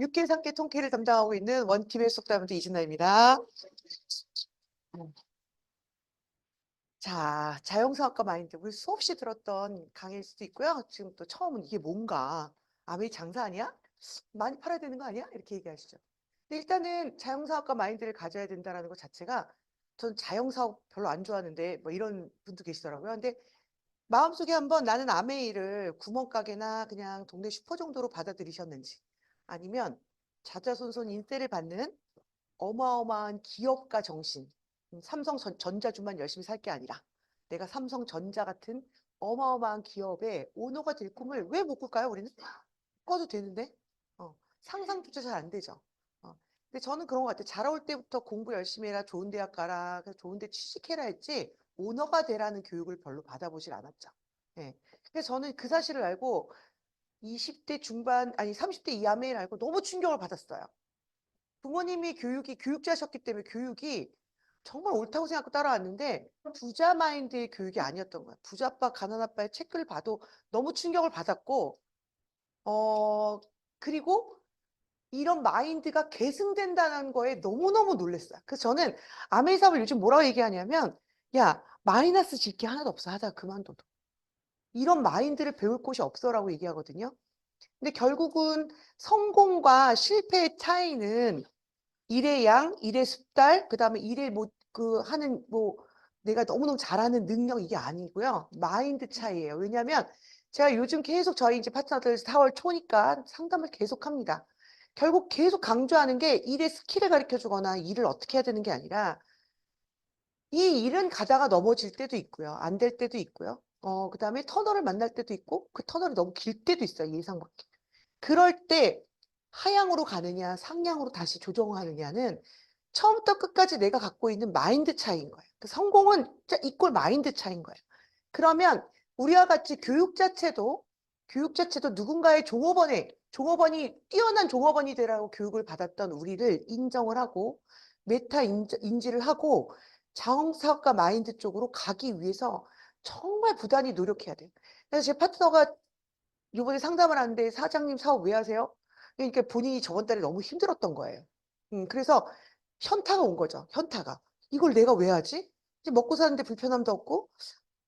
6개, 3개 통계를 담당하고 있는 원팀의 속담원도 이진아입니다. 자, 자연사학과 마인드. 우리 수없이 들었던 강의일 수도 있고요. 지금 또 처음은 이게 뭔가, 왜 장사 아니야? 많이 팔아야 되는 거 아니야? 이렇게 얘기하시죠. 근데 일단은 자연사학과 마인드를 가져야 된다는 것 자체가 전 자영사업 별로 안 좋아하는데 뭐 이런 분도 계시더라고요. 근데 마음속에 한번 나는 아메이를 구멍가게나 그냥 동네 슈퍼 정도로 받아들이셨는지 아니면 자자손손 인세를 받는 어마어마한 기업가 정신, 삼성전자주만 열심히 살 게 아니라 내가 삼성전자 같은 어마어마한 기업의 오너가 될 꿈을 왜 못 꿀까요? 우리는 꿔도 되는데 상상조차 잘 안 되죠. 근데 저는 그런 것 같아요. 자라올 때부터 공부 열심히 해라, 좋은 대학 가라, 좋은 데 취직해라 했지 오너가 되라는 교육을 별로 받아보질 않았죠. 예. 근데 저는 그 사실을 알고 20대 중반, 아니 30대 이하매를 알고 너무 충격을 받았어요. 부모님이 교육자셨기 때문에 교육이 정말 옳다고 생각하고 따라왔는데 부자 마인드의 교육이 아니었던 거야. 부자아빠, 가난아빠의 책을 봐도 너무 충격을 받았고, 그리고 이런 마인드가 계승된다는 거에 너무너무 놀랐어요. 그래서 저는 아메이 사업을 요즘 뭐라고 얘기하냐면, 야, 마이너스 질 게 하나도 없어. 하다가 그만둬도. 이런 마인드를 배울 곳이 없어라고 얘기하거든요. 근데 결국은 성공과 실패의 차이는 일의 양, 일의 숙달, 그다음에 일의 하는 내가 너무너무 잘하는 능력 이게 아니고요. 마인드 차이예요. 왜냐하면 제가 요즘 계속 저희 이제 파트너들 4월 초니까 상담을 계속합니다. 결국 계속 강조하는 게 일의 스킬을 가르쳐 주거나 일을 어떻게 해야 되는 게 아니라 이 일은 가다가 넘어질 때도 있고요. 안 될 때도 있고요. 그다음에 터널을 만날 때도 있고 그 터널이 너무 길 때도 있어요. 예상 밖에. 그럴 때 하향으로 가느냐 상향으로 다시 조정하느냐는 처음부터 끝까지 내가 갖고 있는 마인드 차이인 거예요. 그 성공은 진짜 이꼴 마인드 차이인 거예요. 그러면 우리와 같이 교육 자체도 누군가의 종업원이 뛰어난 종업원이 되라고 교육을 받았던 우리를 인정을 하고 메타 인지를 하고 자원사업가 마인드 쪽으로 가기 위해서 정말 부단히 노력해야 돼요. 그래서 제 파트너가 이번에 상담을 하는데 사장님 사업 왜 하세요? 그러니까 본인이 저번 달에 너무 힘들었던 거예요. 그래서 현타가 온 거죠. 현타가. 이걸 내가 왜 하지? 이제 먹고 사는데 불편함도 없고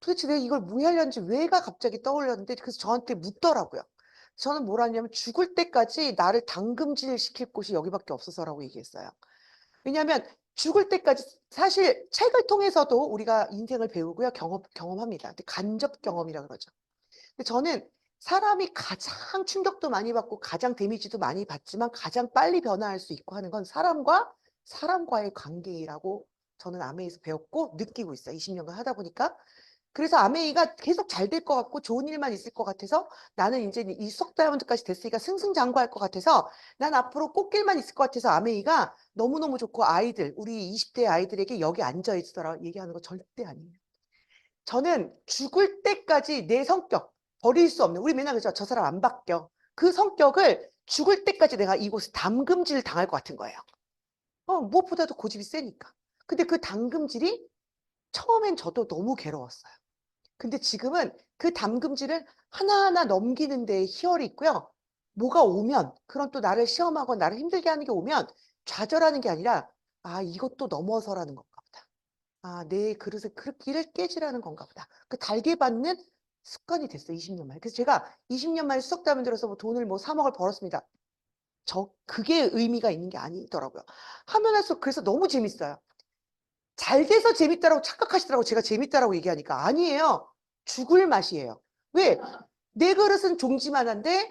도대체 내가 이걸 왜 하려는지 왜가 갑자기 떠올렸는데 그래서 저한테 묻더라고요. 저는 뭐라 하냐면 죽을 때까지 나를 당금질 시킬 곳이 여기밖에 없어서라고 얘기했어요. 왜냐하면 죽을 때까지 사실 책을 통해서도 우리가 인생을 배우고요. 경험합니다. 근데 간접 경험이라 그러죠. 근데 저는 사람이 가장 충격도 많이 받고 가장 데미지도 많이 받지만 가장 빨리 변화할 수 있고 하는 건 사람과 사람과의 관계라고 저는 아메이에서 배웠고 느끼고 있어요. 20년간 하다 보니까. 그래서 아메이가 계속 잘 될 것 같고 좋은 일만 있을 것 같아서 나는 이제 이 수석 다이아몬드까지 됐으니까 승승장구할 것 같아서 난 앞으로 꽃길만 있을 것 같아서 아메이가 너무너무 좋고 우리 20대 아이들에게 여기 앉아 있어라 얘기하는 거 절대 아니에요. 저는 죽을 때까지 내 성격 버릴 수 없는 우리 맨날 그러죠. 저 사람 안 바뀌어. 그 성격을 죽을 때까지 내가 이곳에 담금질 당할 것 같은 거예요. 무엇보다도 고집이 세니까. 근데 그 담금질이 처음엔 저도 너무 괴로웠어요. 근데 지금은 그 담금질을 하나하나 넘기는 데에 희열이 있고요. 뭐가 오면 그런 또 나를 시험하고 나를 힘들게 하는 게 오면 좌절하는 게 아니라 이것도 넘어서라는 건가 보다. 내 그릇에 그릇기를 깨지라는 건가 보다. 그 달게 받는 습관이 됐어요. 20년 만에. 그래서 제가 20년 만에 수석담임 들어서 뭐 돈을 3억을 벌었습니다. 그게 의미가 있는 게 아니더라고요. 하면 할수록 그래서 너무 재밌어요. 잘 돼서 재밌다라고 착각하시더라고. 제가 재밌다라고 얘기하니까. 아니에요. 죽을 맛이에요. 왜? 내 그릇은 종지만한데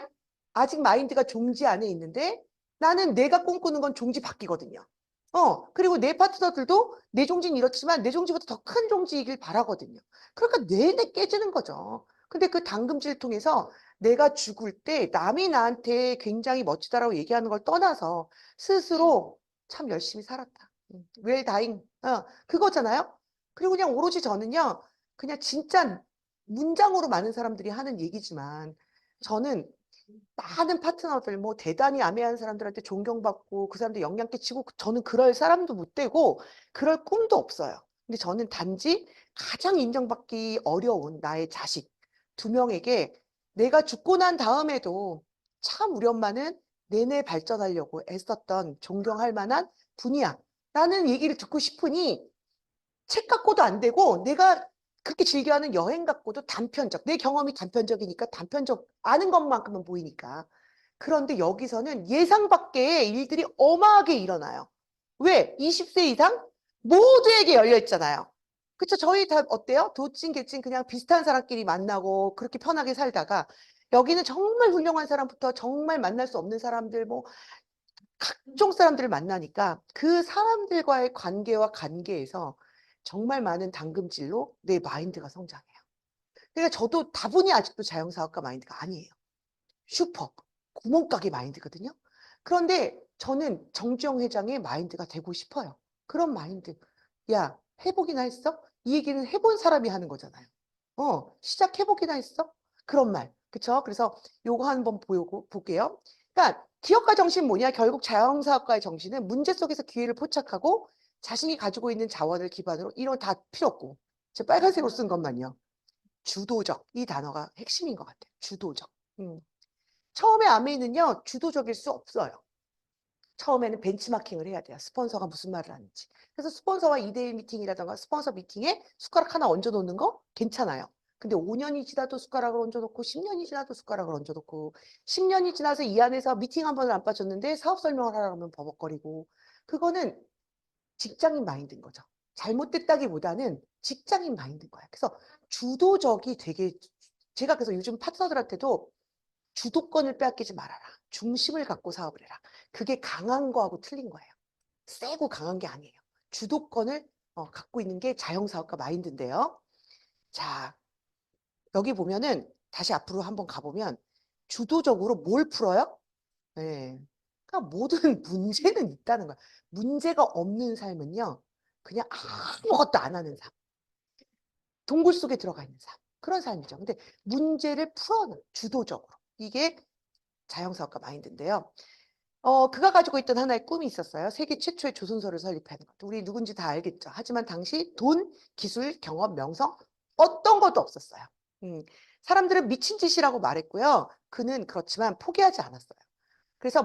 아직 마인드가 종지 안에 있는데 나는 내가 꿈꾸는 건 종지 바뀌거든요. 그리고 내 파트너들도 내 종지는 이렇지만 내 종지보다 더 큰 종지이길 바라거든요. 그러니까 내내 깨지는 거죠. 근데 그 당금질 통해서 내가 죽을 때 남이 나한테 굉장히 멋지다라고 얘기하는 걸 떠나서 스스로 참 열심히 살았다. 웰 다잉. 그거잖아요. 그리고 그냥 오로지 저는요. 그냥 진짜 문장으로 많은 사람들이 하는 얘기지만 저는 많은 파트너들 대단히 아메한 사람들한테 존경받고 그 사람들 영향 끼치고 저는 그럴 사람도 못 되고 그럴 꿈도 없어요. 근데 저는 단지 가장 인정받기 어려운 나의 자식 2명에게 내가 죽고 난 다음에도 참 우리 엄마는 내내 발전하려고 애썼던 존경할 만한 분이야. 라는 얘기를 듣고 싶으니 책 갖고도 안 되고 내가 그렇게 즐겨하는 여행 갖고도 단편적, 내 경험이 단편적이니까 단편적 아는 것만큼은 보이니까. 그런데 여기서는 예상 밖의 일들이 어마하게 일어나요. 왜? 20세 이상 모두에게 열려 있잖아요. 그쵸? 저희 다 어때요? 도찐 개찐 그냥 비슷한 사람끼리 만나고 그렇게 편하게 살다가 여기는 정말 훌륭한 사람부터 정말 만날 수 없는 사람들 뭐 각종 사람들을 만나니까 그 사람들과의 관계와 관계에서 정말 많은 당금질로 내 마인드가 성장해요. 그러니까 저도 다분히 아직도 자영사업가 마인드가 아니에요. 슈퍼, 구멍가게 마인드거든요. 그런데 저는 정주영 회장의 마인드가 되고 싶어요. 그런 마인드. 야, 해보기나 했어? 이 얘기는 해본 사람이 하는 거잖아요. 시작해보기나 했어? 그런 말. 그쵸? 그래서 요거 한번 볼게요. 그러니까 기업가 정신 뭐냐? 결국 자영사업가의 정신은 문제 속에서 기회를 포착하고 자신이 가지고 있는 자원을 기반으로 이런 거 다 필요 없고. 제 빨간색으로 쓴 것만요. 주도적. 이 단어가 핵심인 것 같아요. 주도적. 처음에 아메이는요, 주도적일 수 없어요. 처음에는 벤치마킹을 해야 돼요. 스폰서가 무슨 말을 하는지. 그래서 스폰서와 2대1 미팅이라던가 스폰서 미팅에 숟가락 하나 얹어 놓는 거 괜찮아요. 근데 5년이 지나도 숟가락을 얹어 놓고 10년이 지나도 숟가락을 얹어 놓고 10년이 지나서 이 안에서 미팅 한 번을 안 빠졌는데 사업 설명을 하라고 하면 버벅거리고 그거는 직장인 마인드인 거죠. 잘못됐다기보다는 직장인 마인드인 거예요. 그래서 주도적이 되게 제가 그래서 요즘 파트너들한테도 주도권을 빼앗기지 말아라. 중심을 갖고 사업을 해라. 그게 강한 거하고 틀린 거예요. 세고 강한 게 아니에요. 주도권을 갖고 있는 게 자영사업가 마인드인데요. 자, 여기 보면은 다시 앞으로 한번 가보면 주도적으로 뭘 풀어요? 네. 그러니까 모든 문제는 있다는 거야. 문제가 없는 삶은요. 그냥 아무것도 안 하는 삶. 동굴 속에 들어가 있는 삶. 그런 삶이죠. 근데 문제를 풀어는 주도적으로. 이게 자영사업가 마인드인데요. 그가 가지고 있던 하나의 꿈이 있었어요. 세계 최초의 조선소를 설립하는 것. 우리 누군지 다 알겠죠. 하지만 당시 돈, 기술, 경험, 명성 어떤 것도 없었어요. 사람들은 미친 짓이라고 말했고요. 그는 그렇지만 포기하지 않았어요. 그래서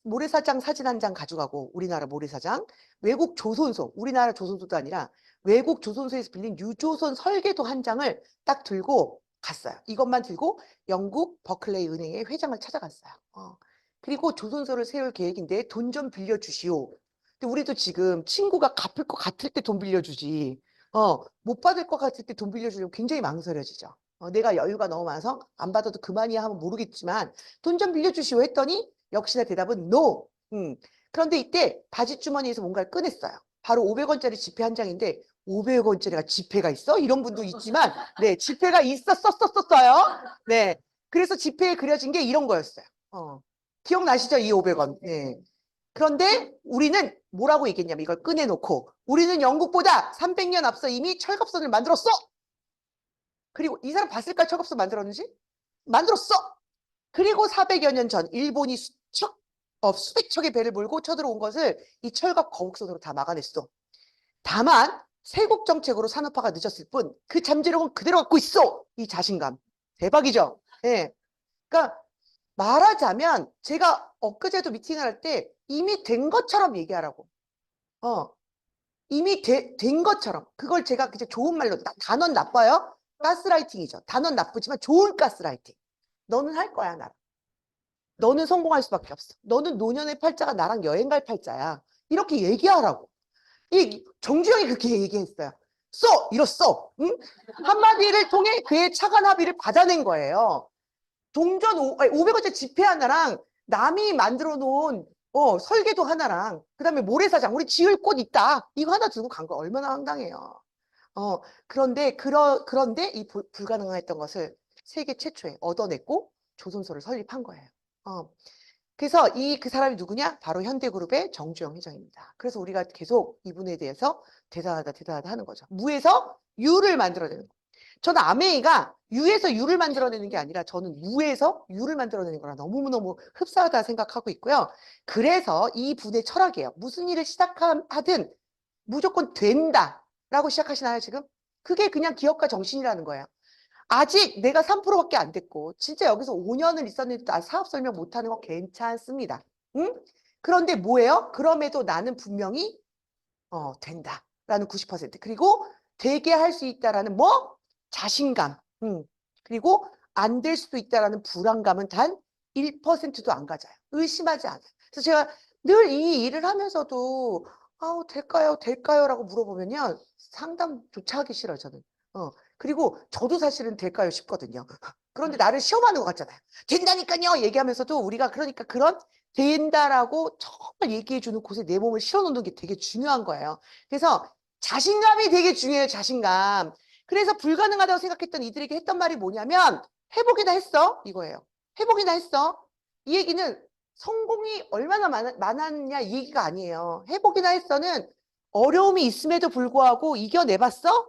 모래사장 사진 한 장 가져가고 우리나라 모래사장, 외국 조선소, 우리나라 조선소도 아니라 외국 조선소에서 빌린 유조선 설계도 한 장을 딱 들고 갔어요. 이것만 들고 영국 버클레이 은행의 회장을 찾아갔어요. 그리고 조선소를 세울 계획인데 돈 좀 빌려주시오. 근데 우리도 지금 친구가 갚을 것 같을 때 돈 빌려주지. 못 받을 것 같을 때 돈 빌려주려면 굉장히 망설여지죠. 내가 여유가 너무 많아서 안 받아도 그만이야 하면 모르겠지만 돈 좀 빌려주시오 했더니 역시나 대답은 no. 그런데 이때 바지 주머니에서 뭔가를 꺼냈어요. 바로 500원짜리 지폐 한 장인데 500원짜리가 지폐가 있어? 이런 분도 있지만 네, 지폐가 있었어요. 네. 그래서 지폐에 그려진 게 이런 거였어요. 기억나시죠? 이 500원. 네. 그런데 우리는 뭐라고 얘기했냐면 이걸 꺼내놓고 우리는 영국보다 300년 앞서 이미 철갑선을 만들었어. 그리고 이 사람 봤을까? 철갑선 만들었는지? 만들었어. 그리고 400여 년 전 일본이 수백 척의 배를 몰고 쳐들어온 것을 이 철갑 거북선으로 다 막아냈어. 다만 세국 정책으로 산업화가 늦었을 뿐 그 잠재력은 그대로 갖고 있어. 이 자신감. 대박이죠. 예. 그러니까 말하자면 제가 엊그제도 미팅을 할 때 이미 된 것처럼 얘기하라고. 이미 된 것처럼. 그걸 제가 그냥 좋은 말로 단어는 나빠요. 가스라이팅이죠. 단어는 나쁘지만 좋은 가스라이팅. 너는 할 거야, 나랑. 너는 성공할 수밖에 없어. 너는 노년의 팔자가 나랑 여행 갈 팔자야. 이렇게 얘기하라고. 이 정주영이 그렇게 얘기했어요. 이뤘어. 응? 한마디를 통해 그의 차관 합의를 받아낸 거예요. 동전 500원짜리 지폐 하나랑 남이 만들어 놓은 설계도 하나랑 그다음에 모래사장 우리 지을 곳 있다. 이거 하나 두고 간 거 얼마나 황당해요. 그런데 이 불가능했던 것을 세계 최초에 얻어냈고 조선소를 설립한 거예요. 그래서 그 사람이 누구냐? 바로 현대그룹의 정주영 회장입니다. 그래서 우리가 계속 이분에 대해서 대단하다, 대단하다 하는 거죠. 무에서 유를 만들어내는 거. 저는 아메이가 유에서 유를 만들어내는 게 아니라 저는 무에서 유를 만들어내는 거라 너무너무 흡사하다 생각하고 있고요. 그래서 이 분의 철학이에요. 무슨 일을 시작하든 무조건 된다라고 시작하시나요, 지금? 그게 그냥 기업가 정신이라는 거예요. 아직 내가 3%밖에 안 됐고 진짜 여기서 5년을 있었는데 나 사업 설명 못하는 거 괜찮습니다. 응? 그런데 뭐예요? 그럼에도 나는 분명히 된다라는 90%, 그리고 되게 할 수 있다라는 뭐? 자신감. 그리고 안 될 수도 있다라는 불안감은 단 1%도 안 가져요. 의심하지 않아요. 그래서 제가 늘 이 일을 하면서도 될까요? 될까요?라고 물어보면요. 상담조차 하기 싫어요, 저는. 그리고 저도 사실은 될까요? 싶거든요. 그런데 나를 시험하는 것 같잖아요. 된다니까요! 얘기하면서도 우리가 그러니까 그런 된다라고 정말 얘기해 주는 곳에 내 몸을 실어 놓는 게 되게 중요한 거예요. 그래서 자신감이 되게 중요해요, 자신감. 그래서 불가능하다고 생각했던 이들에게 했던 말이 뭐냐면 "해보기나 했어." 이거예요. "해보기나 했어." 이 얘기는 성공이 얼마나 많았냐 이 얘기가 아니에요. "해보기나 했어"는 어려움이 있음에도 불구하고 이겨내 봤어?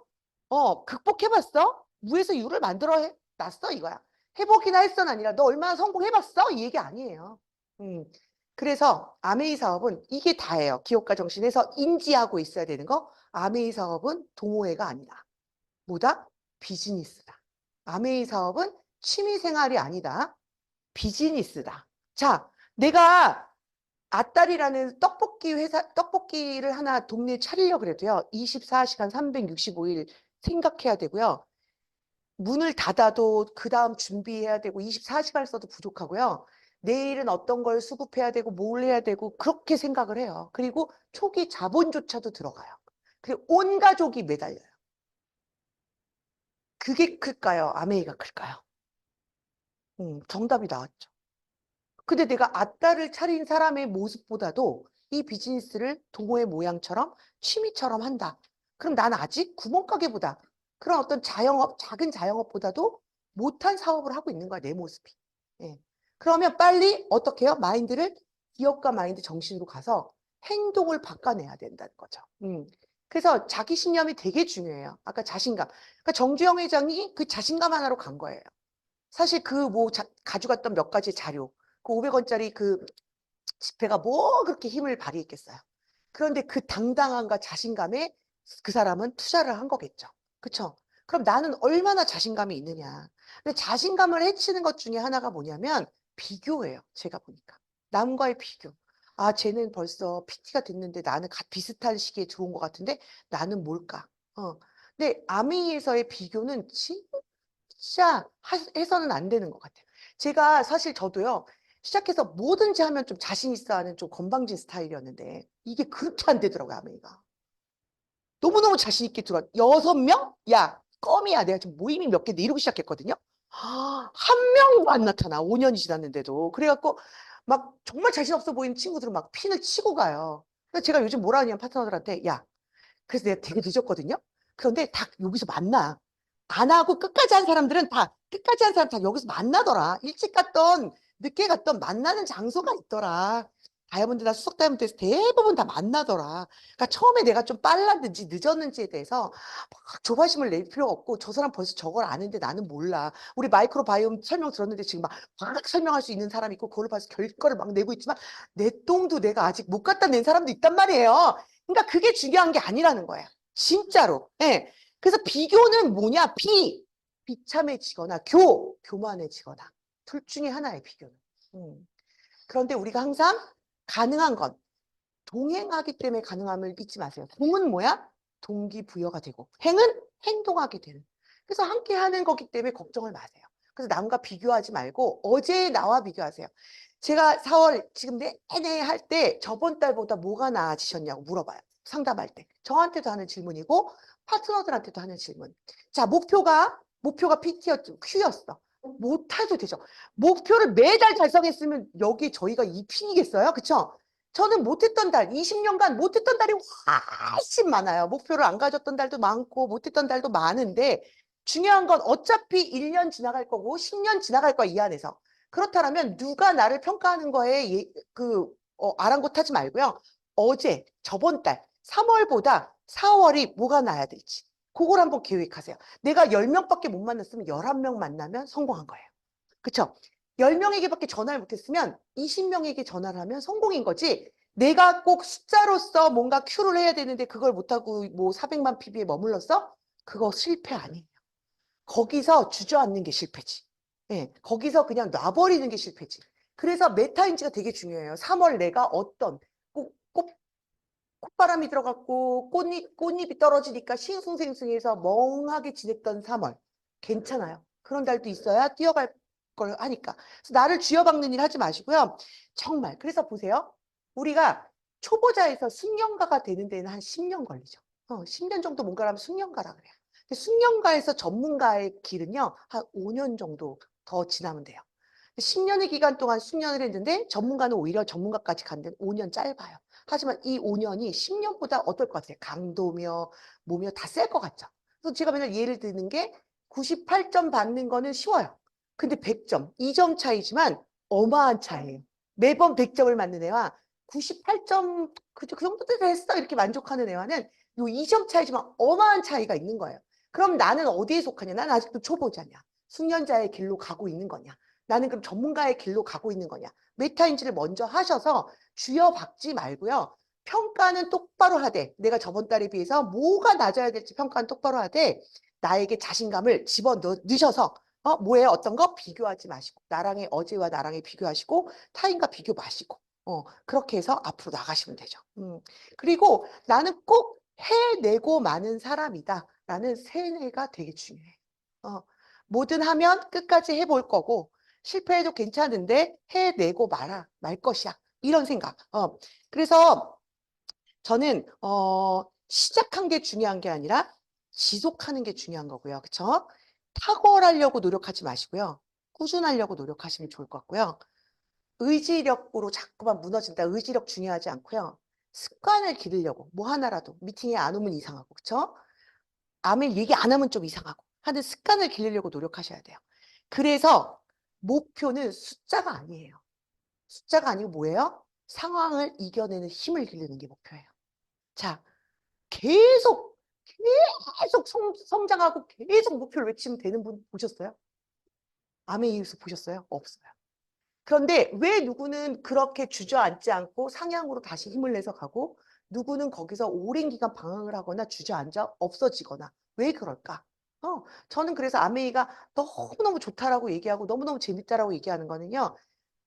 극복해 봤어? 무에서 유를 만들어 놨어 이거야. "해보기나 했어"는 아니라 "너 얼마나 성공해 봤어?" 이 얘기 아니에요. 음. 그래서 아메이 사업은 이게 다예요. 기업가 정신에서 인지하고 있어야 되는 거. 아메이 사업은 동호회가 아니다. 뭐다? 비즈니스다. 아메이 사업은 취미 생활이 아니다. 비즈니스다. 자, 내가 아따리라는 떡볶이를 하나 동네에 차리려고 그래도요. 24시간 365일 생각해야 되고요. 문을 닫아도 그다음 준비해야 되고 24시간을 써도 부족하고요. 내일은 어떤 걸 수급해야 되고 뭘 해야 되고 그렇게 생각을 해요. 그리고 초기 자본조차도 들어가요. 그리고 온 가족이 매달려요. 그게 클까요? 아메이가 클까요? 정답이 나왔죠. 근데 내가 아따를 차린 사람의 모습보다도 이 비즈니스를 동호회 모양처럼 취미처럼 한다. 그럼 난 아직 구멍가게보다 그런 어떤 자영업, 작은 자영업보다도 못한 사업을 하고 있는 거야, 내 모습이. 예. 그러면 빨리 어떻게 해요? 마인드를 기업가 마인드 정신으로 가서 행동을 바꿔내야 된다는 거죠. 그래서 자기 신념이 되게 중요해요. 아까 자신감. 그러니까 정주영 회장이 그 자신감 하나로 간 거예요. 사실 그 뭐 가져갔던 몇 가지 자료, 그 500원짜리 그 지폐가 뭐 그렇게 힘을 발휘했겠어요. 그런데 그 당당함과 자신감에 그 사람은 투자를 한 거겠죠. 그쵸? 그럼 나는 얼마나 자신감이 있느냐. 근데 자신감을 해치는 것 중에 하나가 뭐냐면 비교예요. 제가 보니까. 남과의 비교. 아, 쟤는 벌써 PT가 됐는데 나는 비슷한 시기에 들어온 것 같은데 나는 뭘까? 근데 아미에서의 비교는 진짜 해서는 안 되는 것 같아요. 제가 사실 저도요. 시작해서 뭐든지 하면 좀 자신 있어 하는 좀 건방진 스타일이었는데 이게 그렇게 안 되더라고요, 아메이가. 너무너무 자신 있게 들어와. 6명? 야, 껌이야. 내가 지금 모임이 몇 개인데 이러고 시작했거든요. 한 명도 안 나타나. 5년이 지났는데도. 그래갖고 막 정말 자신 없어 보이는 친구들은 막 핀을 치고 가요. 그래서 제가 요즘 뭐라 하냐면 파트너들한테 야, 그래서 내가 되게 늦었거든요. 그런데 다 여기서 만나. 안 하고 끝까지 한 사람들은 다 끝까지 한 사람 다 여기서 만나더라. 일찍 갔던 늦게 갔던 만나는 장소가 있더라. 다이아몬드나 수석 다이아몬드에서 대부분 다 만나더라. 그러니까 처음에 내가 좀 빨랐는지 늦었는지에 대해서 막 조바심을 낼 필요가 없고 저 사람 벌써 저걸 아는데 나는 몰라. 우리 마이크로바이옴 설명 들었는데 지금 막 설명할 수 있는 사람이 있고 그걸 봐서 결과를 막 내고 있지만 내 똥도 내가 아직 못 갖다 낸 사람도 있단 말이에요. 그러니까 그게 중요한 게 아니라는 거야. 진짜로. 예. 그래서 비교는 뭐냐? 비참해지거나 교만해지거나. 둘 중에 하나의 비교는. 음. 그런데 우리가 항상 가능한 건 동행하기 때문에 가능함을 잊지 마세요. 동은 뭐야? 동기부여가 되고 행은 행동하게 되는. 그래서 함께 하는 거기 때문에 걱정을 마세요. 그래서 남과 비교하지 말고 어제의 나와 비교하세요. 제가 4월 지금 내내 할 때 저번 달보다 뭐가 나아지셨냐고 물어봐요. 상담할 때. 저한테도 하는 질문이고 파트너들한테도 하는 질문. 자, 목표가 PT였죠. Q였어. 못해도 되죠. 목표를 매달 달성했으면 여기 저희가 이 핀이겠어요? 그쵸? 저는 못했던 달, 20년간 못했던 달이 훨씬 많아요. 목표를 안 가졌던 달도 많고 못했던 달도 많은데 중요한 건 어차피 1년 지나갈 거고 10년 지나갈 거야, 이 안에서. 그렇다면 누가 나를 평가하는 거에 아랑곳하지 말고요. 저번 달 3월보다 4월이 뭐가 나야 될지 그걸 한번 계획하세요. 내가 10명밖에 못 만났으면 11명 만나면 성공한 거예요. 그쵸? 10명에게밖에 전화를 못했으면 20명에게 전화를 하면 성공인 거지. 내가 꼭 숫자로서 뭔가 큐를 해야 되는데 그걸 못하고 뭐 400만 PB에 머물렀어? 그거 실패 아니에요. 거기서 주저앉는 게 실패지. 예, 거기서 그냥 놔버리는 게 실패지. 그래서 메타인지가 되게 중요해요. 3월 내가 어떤 콧바람이 들어갔고 꽃잎이 떨어지니까 싱숭생숭해서 멍하게 지냈던 3월. 괜찮아요. 그런 달도 있어야 뛰어갈 걸 하니까. 그래서 나를 쥐어박는 일 하지 마시고요. 정말. 그래서 보세요. 우리가 초보자에서 숙련가가 되는 데는 한 10년 걸리죠. 10년 정도 뭔가를 하면 숙련가라 그래요. 근데 숙련가에서 전문가의 길은요. 한 5년 정도 더 지나면 돼요. 10년의 기간 동안 숙련을 했는데 전문가는 오히려 전문가까지 간 데는 5년 짧아요. 하지만 이 5년이 10년보다 어떨 것 같아요? 강도며 뭐며 다 셀 것 같죠. 그래서 제가 맨날 예를 드는 게 98점 받는 거는 쉬워요. 근데 100점, 2점 차이지만 어마한 차이예요. 매번 100점을 맞는 애와 98점 그 정도 됐어 이렇게 만족하는 애와는 요 2점 차이지만 어마한 차이가 있는 거예요. 그럼 나는 어디에 속하냐? 나는 아직도 초보자냐? 숙련자의 길로 가고 있는 거냐? 나는 그럼 전문가의 길로 가고 있는 거냐? 메타인지를 먼저 하셔서 쥐어박지 말고요. 평가는 똑바로 하되 내가 저번 달에 비해서 뭐가 낮아야 될지 평가는 똑바로 하되 나에게 자신감을 집어넣으셔서 뭐예요? 어떤 거 비교하지 마시고 나랑의 어제와 나랑의 비교하시고 타인과 비교 마시고 그렇게 해서 앞으로 나가시면 되죠. 그리고 나는 꼭 해내고 마는 사람이다 라는 세뇌가 되게 중요해요. 뭐든 하면 끝까지 해볼 거고 실패해도 괜찮은데 해내고 말 것이야. 이런 생각. 그래서 저는 시작한 게 중요한 게 아니라 지속하는 게 중요한 거고요. 그쵸? 탁월하려고 노력하지 마시고요. 꾸준하려고 노력하시면 좋을 것 같고요. 의지력으로 자꾸만 무너진다. 의지력 중요하지 않고요. 습관을 기르려고 뭐 하나라도 미팅에 안 오면 이상하고 그쵸? 아멘 얘기 안 하면 좀 이상하고 하는 습관을 기르려고 노력하셔야 돼요. 그래서 목표는 숫자가 아니에요. 숫자가 아니고 뭐예요? 상황을 이겨내는 힘을 기르는 게 목표예요. 자, 계속 성장하고 계속 목표를 외치면 되는 분 보셨어요? 아멘 이유서 보셨어요? 없어요. 그런데 왜 누구는 그렇게 주저앉지 않고 상향으로 다시 힘을 내서 가고 누구는 거기서 오랜 기간 방황을 하거나 주저앉아 없어지거나 왜 그럴까? 저는 그래서 아메이가 너무너무 좋다라고 얘기하고 너무너무 재밌다라고 얘기하는 거는요.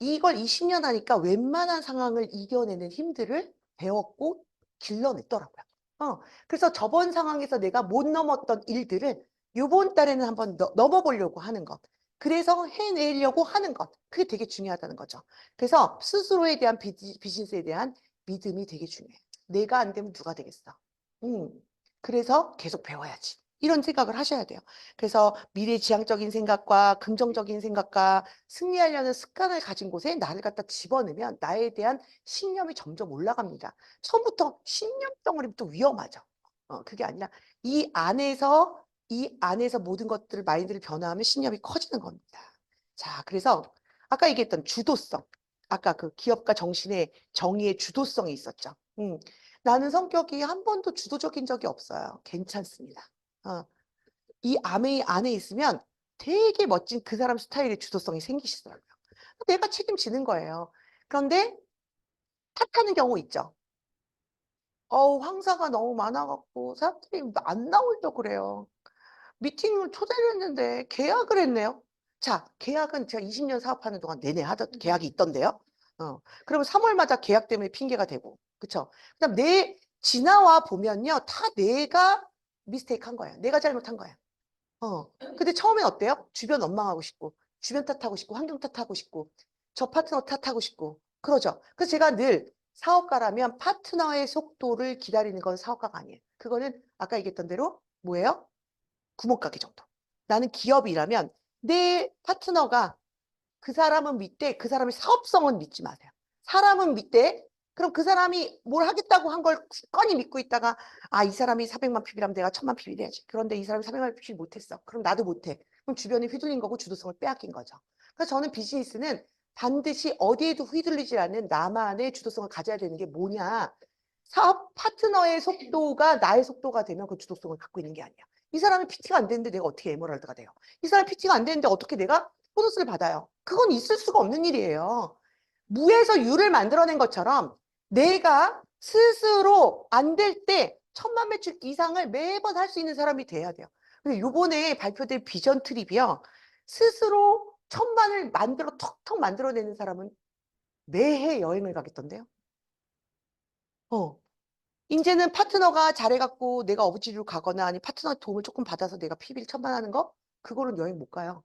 이걸 20년 하니까 웬만한 상황을 이겨내는 힘들을 배웠고 길러냈더라고요. 그래서 저번 상황에서 내가 못 넘었던 일들을 요번 달에는 한번 넘어보려고 하는 것. 그래서 해내려고 하는 것. 그게 되게 중요하다는 거죠. 그래서 스스로에 대한 비즈니스에 대한 믿음이 되게 중요해요. 내가 안 되면 누가 되겠어. 그래서 계속 배워야지. 이런 생각을 하셔야 돼요. 그래서 미래지향적인 생각과 긍정적인 생각과 승리하려는 습관을 가진 곳에 나를 갖다 집어넣으면 나에 대한 신념이 점점 올라갑니다. 처음부터 신념 덩어리면 또 위험하죠. 그게 아니라 이 안에서 모든 것들을 마인드를 변화하면 신념이 커지는 겁니다. 자, 그래서 아까 얘기했던 주도성. 아까 그 기업가 정신의 정의의 주도성이 있었죠. 나는 성격이 한 번도 주도적인 적이 없어요. 괜찮습니다. 이 안에 있으면 되게 멋진 그 사람 스타일의 주도성이 생기시더라고요. 내가 책임지는 거예요. 그런데 탓하는 경우 있죠. 황사가 너무 많아갖고 사람들이 안 나오려고 그래요. 미팅을 초대를 했는데 계약을 했네요. 자, 계약은 제가 20년 사업하는 동안 내내 하던 계약이 있던데요. 그러면 3월마다 계약 때문에 핑계가 되고, 그쵸? 그다음 지나와 보면요, 다 내가 미스테이크 한 거예요. 내가 잘못한 거예요. 근데 처음엔 어때요? 주변 원망하고 싶고, 주변 탓하고 싶고, 환경 탓하고 싶고, 저 파트너 탓하고 싶고, 그러죠. 그래서 제가 늘 사업가라면 파트너의 속도를 기다리는 건 사업가가 아니에요. 그거는 아까 얘기했던 대로 뭐예요? 구멍가게 정도. 나는 기업이라면 내 파트너가 그 사람은 믿되 그 사람의 사업성은 믿지 마세요. 사람은 믿되 그럼 그 사람이 뭘 하겠다고 한 걸 굳건히 믿고 있다가 이 사람이 400만 PB라면 내가 1000만 PB 해야지. 그런데 이 사람이 400만 PB 못했어. 그럼 나도 못해. 그럼 주변이 휘둘린 거고 주도성을 빼앗긴 거죠. 그래서 저는 비즈니스는 반드시 어디에도 휘둘리지 않는 나만의 주도성을 가져야 되는 게 뭐냐. 사업 파트너의 속도가 나의 속도가 되면 그 주도성을 갖고 있는 게 아니야. 이 사람이 PT가 안 되는데 내가 어떻게 에메랄드가 돼요? 이 사람이 PT가 안 되는데 어떻게 내가 보너스를 받아요? 그건 있을 수가 없는 일이에요. 무에서 유를 만들어낸 것처럼 내가 스스로 안 될 때 1000만 매출 이상을 매번 할 수 있는 사람이 돼야 돼요. 근데 요번에 발표된 비전 트립이요. 스스로 천만을 만들어 턱턱 만들어내는 사람은 매해 여행을 가겠던데요. 어. 인제는 파트너가 잘해 갖고 내가 어부지리로 가거나 아니면 파트너의 도움을 쪼끔 받아서 내가 PB를 천만하는 거 그거는 여행 못 가요.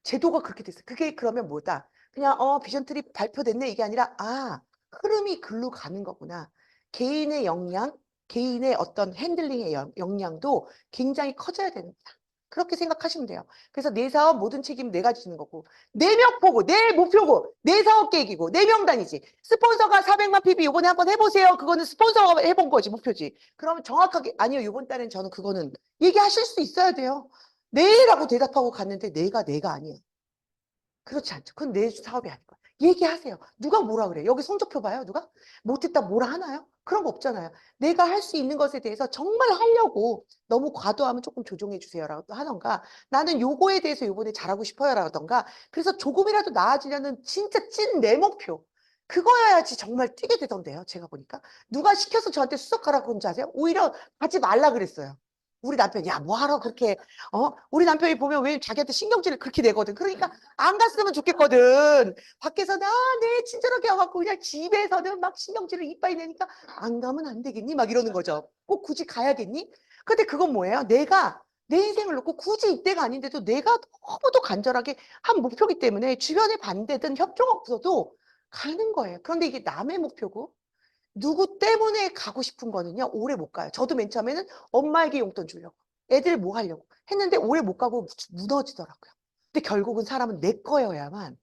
제도가 그렇게 됐어요. 그게 그러면 뭐다? 그냥 비전 트립 발표됐네 이게 아니라 '아 흐름이 글로 가는 거구나.' 개인의 역량, 개인의 어떤 핸들링의 역량도 굉장히 커져야 된다. 그렇게 생각하시면 돼요. 그래서 내 사업 모든 책임은 내가 지는 거고 내 목표고 내 목표고 내 사업 계획이고 내 명단이지. 스폰서가 400만 PB 요번에 한번 해 보세요. 그거는 스폰서가 해본 거지 목표지. 그러면 정확하게 "아니요. 요번 달엔 저는 그거는" 얘기하실 수 있어야 돼요. "네."라고 대답하고 갔는데 내가 아니야. 그렇지 않죠. 그건 내 사업이 아닌 거야. 얘기하세요. 누가 뭐라 그래요? 여기 성적표 봐요 누가? 못했다 뭐라 하나요? 그런 거 없잖아요. 내가 할 수 있는 것에 대해서 정말 하려고 "너무 과도하면 쪼끔 조정해 주세요."라고 하든가 "나는 요거에 대해서 요번에 잘하고 싶어요."라든가 그래서 조금이라도 나아지려는 진짜 찐 내 목표. 그거여야지 정말 뛰게 되던데요 제가 보니까. 누가 시켜서 저한테 수석 가라고 그런 줄 아세요? 오히려 가지 말라 그랬어요. 우리 남편이 "야 뭐하러 그렇게" 우리 남편이 보면 왜냐면 자기한테 신경질을 그렇게 내거든. 그러니까 안 갔으면 좋겠거든. 밖에서는 "아 네." 친절하게 와 갖고 그냥 집에서는 막 신경질을 이빠이 내니까 "안 가면 안 되겠니?" 막 이러는 거죠. "꼭 굳이 가야겠니?" 근데 그건 뭐예요? 내가 내 인생을 놓고 굳이 이때가 아닌데도 내가 너무도 간절하게 한 목표기 때문에 주변의 반대든 협조가 없어도 가는 거예요. 그런데 이게 남의 목표고 누구 때문에 가고 싶은 거는요 오래 못 가요. 저도 맨 처음에는 엄마에게 용돈 주려고 애들 뭐 하려고 했는데 오래 못 가고 무너지더라고요. 근데 결국은 사람은 내 거여야만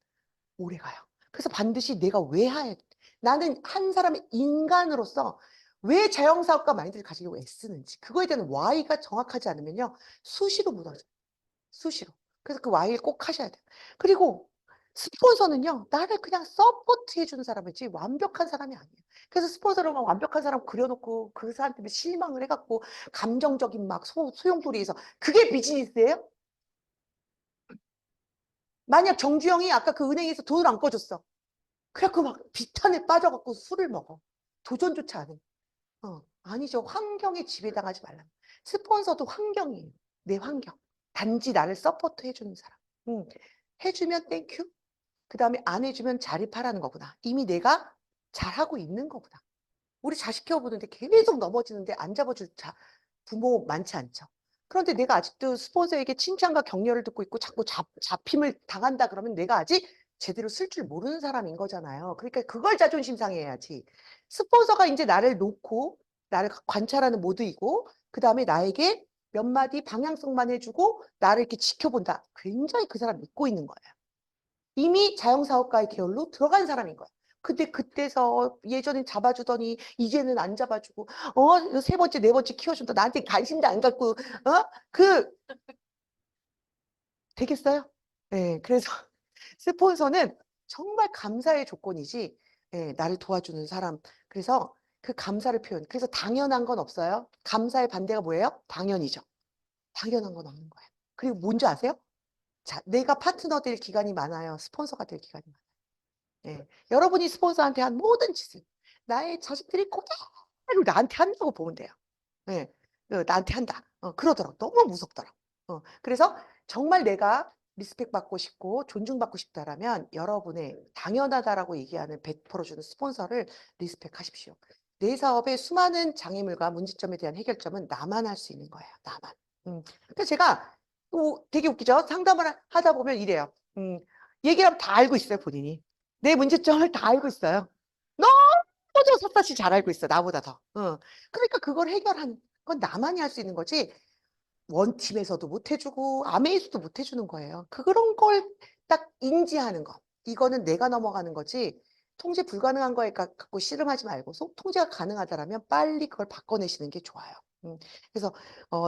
오래가요. 그래서 반드시 내가 왜 해야 나는 한 사람의 인간으로서 왜 자영사업가 마인드를 가지려고 애쓰는지 그거에 대한 why가 정확하지 않으면요 수시로 무너져요. 수시로. 그래서 그 Y를 꼭 하셔야 돼요. 그리고 스폰서는요. 나를 그냥 서포트해 주는 사람이지 완벽한 사람이 아니에요. 그래서 스폰서를 막 완벽한 사람 그려 놓고 그 사람 때문에 실망을 해 갖고 감정적인 막 소용돌이해서 그게 비즈니스예요? 만약 정주영이 아까 그 은행에서 돈을 안 꺼 줬어. 그래 갖고 막 비탄에 빠져 갖고 술을 먹어. 도전조차 안 해. 아니죠. 환경에 지배당하지 말라. 스폰서도 환경이에요. 내 환경. 단지 나를 서포트해 주는 사람. 음. 해 주면 땡큐. 그다음에 안 해 주면 자립하라는 거구나. 이미 내가 잘하고 있는 거구나. 우리 자식 키워보는데 계속 넘어지는데 안 잡아줄 부모 많지 않죠. 그런데 내가 아직도 스폰서에게 칭찬과 격려를 듣고 있고 자꾸 잡힘을 당한다 그러면 내가 아직 제대로 쓸 줄 모르는 사람인 거잖아요. 그러니까 그걸 자존심 상해해야지. 스폰서가 인제 나를 놓고 나를 관찰하는 모드이고 그다음에 나에게 몇 마디 방향성만 해 주고 나를 이렇게 지켜본다. 굉장히 그 사람 믿고 있는 거예요. 이미 자영사업가의 계열로 들어간 사람인 거야. 근데 그때서 예전엔 잡아주더니 이제는 안 잡아주고 세 번째 네 번째 키워준다. 나한테 관심도 안 갖고 그 되겠어요? 예. 그래서 스폰서는 정말 감사의 조건이지 나를 도와주는 사람. 그래서 그 감사를 표현 그래서 당연한 건 없어요. 감사의 반대가 뭐예요? 당연이죠. 당연한 건 없는 거예요. 그리고 뭔지 아세요? 자 내가 파트너 될 기간이 많아요. 스폰서가 될 기간이 많아요. 예. 여러분이 스폰서한테 한 모든 짓을 나의 자식들이 그대로 나한테 한다고 보면 돼요. 예. 나한테 한다. 그러더라고. 너무 무섭더라고. 그래서 정말 내가 리스펙 받고 싶고 존중받고 싶다라면 여러분의 당연하다라고 얘기하는 100% 주는 스폰서를 리스펙하십시오. 내 사업의 수많은 장애물과 문제점에 대한 해결점은 나만 할 수 있는 거예요, 나만. 그래서 제가 또 되게 웃기죠? 상담을 하다 보면 이래요. 얘기하면 다 알고 있어요, 본인이. 내 문제점을 다 알고 있어요. 너무도 샅샅이 잘 알고 있어, 나보다 더. 그러니까 그걸 해결하는 건 나만이 할 수 있는 거지 원팀에서도 못 해 주고 아메이스도 못 해 주는 거예요. 그런 걸 딱 인지하는 것. 이거는 내가 넘어가는 거지 통제 불가능한 거에 갖고 씨름하지 말고서 통제가 가능하다라면 빨리 그걸 바꿔내시는 게 좋아요. 그래서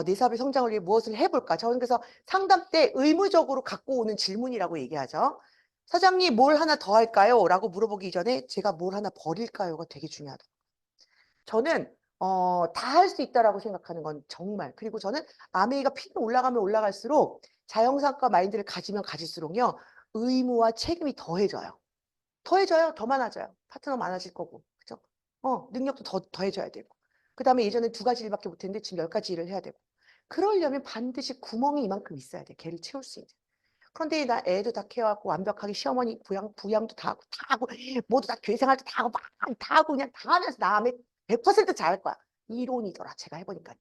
"내 사업의 성장을 위해 무엇을 해 볼까?" 저는 그래서 상담 때 의무적으로 갖고 오는 질문이라고 얘기하죠. "사장님 뭘 하나 더 할까요?" 라고 물어보기 이전에 제가 "뭘 하나 버릴까요?"가 되게 중요하다. 저는 다 할 수 있다라고 생각하는 건 정말 그리고 저는 아메이가 피가 올라가면 올라갈수록 자영사과 마인드를 가지면 가질수록요 의무와 책임이 더해져요. 더해져요. 더 많아져요. 파트너 많아질 거고. 그죠? 능력도 더해져야 되고. 그다음에 예전에 두 가지 일밖에 못 했는데 지금 10가지 일을 해야 되고. 그러려면 반드시 구멍이 이만큼 있어야 돼. 걔를 채울 수 있는. 그런데 나 애도 다 키워갖고 완벽하게 시어머니 부양도 다 하고 모두 다 교회 생활도 다 하고 막 다 하고 그냥 다 하면서 다음에 100% 잘할 거야. 이론이더라. 제가 해보니까요.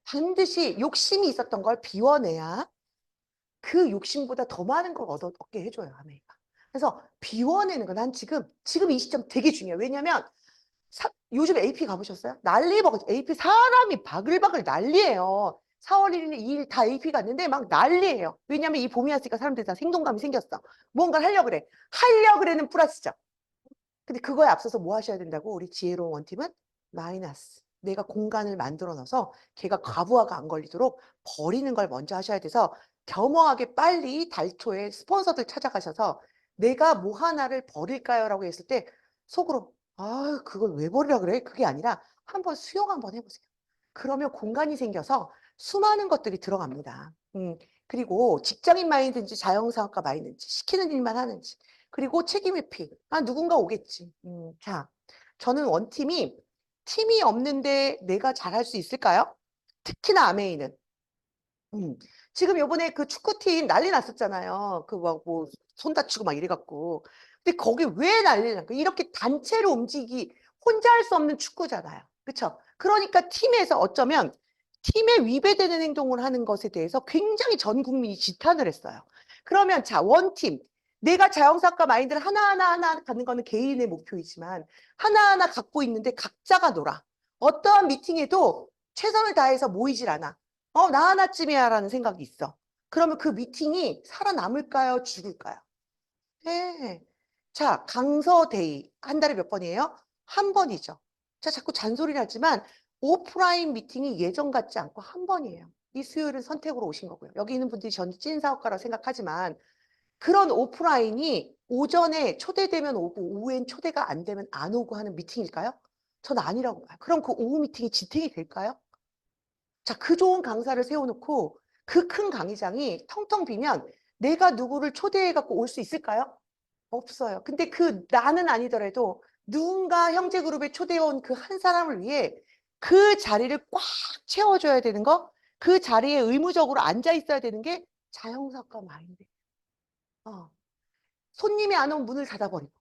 반드시 욕심이 있었던 걸 비워내야 그 욕심보다 더 많은 걸 얻게 해줘요. 아내가. 그래서 비워내는 거. 난 지금 이 시점 되게 중요해요. 왜냐면 요즘 AP 가보셨어요? 난리 먹었죠. AP 사람이 바글바글 난리예요. 4월 1일, 2일 다 AP 갔는데 막 난리예요. 왜냐면 이 봄이 왔으니까 사람들이 다 생동감이 생겼어. 뭔가를 하려고 그래. 하려고 그래는 플러스죠. 근데 그거에 앞서서 뭐 하셔야 된다고? 우리 지혜로운 원팀은 마이너스. 내가 공간을 만들어 놔서 걔가 과부하가 안 걸리도록 버리는 걸 먼저 하셔야 돼서 겸허하게 빨리 달초에 스폰서들 찾아가셔서 내가 뭐 하나를 버릴까요? 라고 했을 때 속으로 아, 그걸 왜 버리라 그래? 그게 아니라 한번 수용 한번 해보세요. 그러면 공간이 생겨서 수많은 것들이 들어갑니다. 그리고 직장인 마인드인지 자영사업가 마인드인지 시키는 일만 하는지 그리고 책임 회피. 아, 누군가 오겠지. 자, 저는 원팀이 팀이 없는데 내가 잘할 수 있을까요? 특히나 아메이는. 지금 요번에 그 축구팀 난리 났었잖아요. 그 뭐 손 다치고 막 이래갖고. 근데 거기 왜 난리 났까? 이렇게 단체로 혼자 할 수 없는 축구잖아요. 그쵸? 그러니까 팀에서 어쩌면 팀에 위배되는 행동을 하는 것에 대해서 굉장히 전 국민이 지탄을 했어요. 그러면 자, 원팀. 내가 자영사과 마인드를 하나하나 갖는 거는 개인의 목표이지만 하나하나 갖고 있는데 각자가 놀아. 어떠한 미팅에도 최선을 다해서 모이질 않아. 나 하나쯤이야 라는 생각이 있어. 그러면 그 미팅이 살아남을까요? 죽을까요? 네. 자, 강서데이. 한 달에 몇 번이에요? 한 번이죠. 자, 자꾸 잔소리를 하지만 오프라인 미팅이 예전 같지 않고 한 번이에요. 이 수요일은 선택으로 오신 거고요. 여기 있는 분들이 전 찐 사업가라고 생각하지만 그런 오프라인이 오전에 초대되면 오고 오후엔 초대가 안 되면 안 오고 하는 미팅일까요? 전 아니라고 봐요. 그럼 그 오후 미팅이 지탱이 될까요? 자, 그 좋은 강사를 세워놓고 그 큰 강의장이 텅텅 비면 내가 누구를 초대해갖고 올 수 있을까요? 없어요. 근데 그 나는 아니더라도 누군가 형제그룹에 초대해온 그 한 사람을 위해 그 자리를 꽉 채워줘야 되는 거, 그 자리에 의무적으로 앉아 있어야 되는 게 자영사과 마인드. 손님이 안 오면 문을 닫아버리고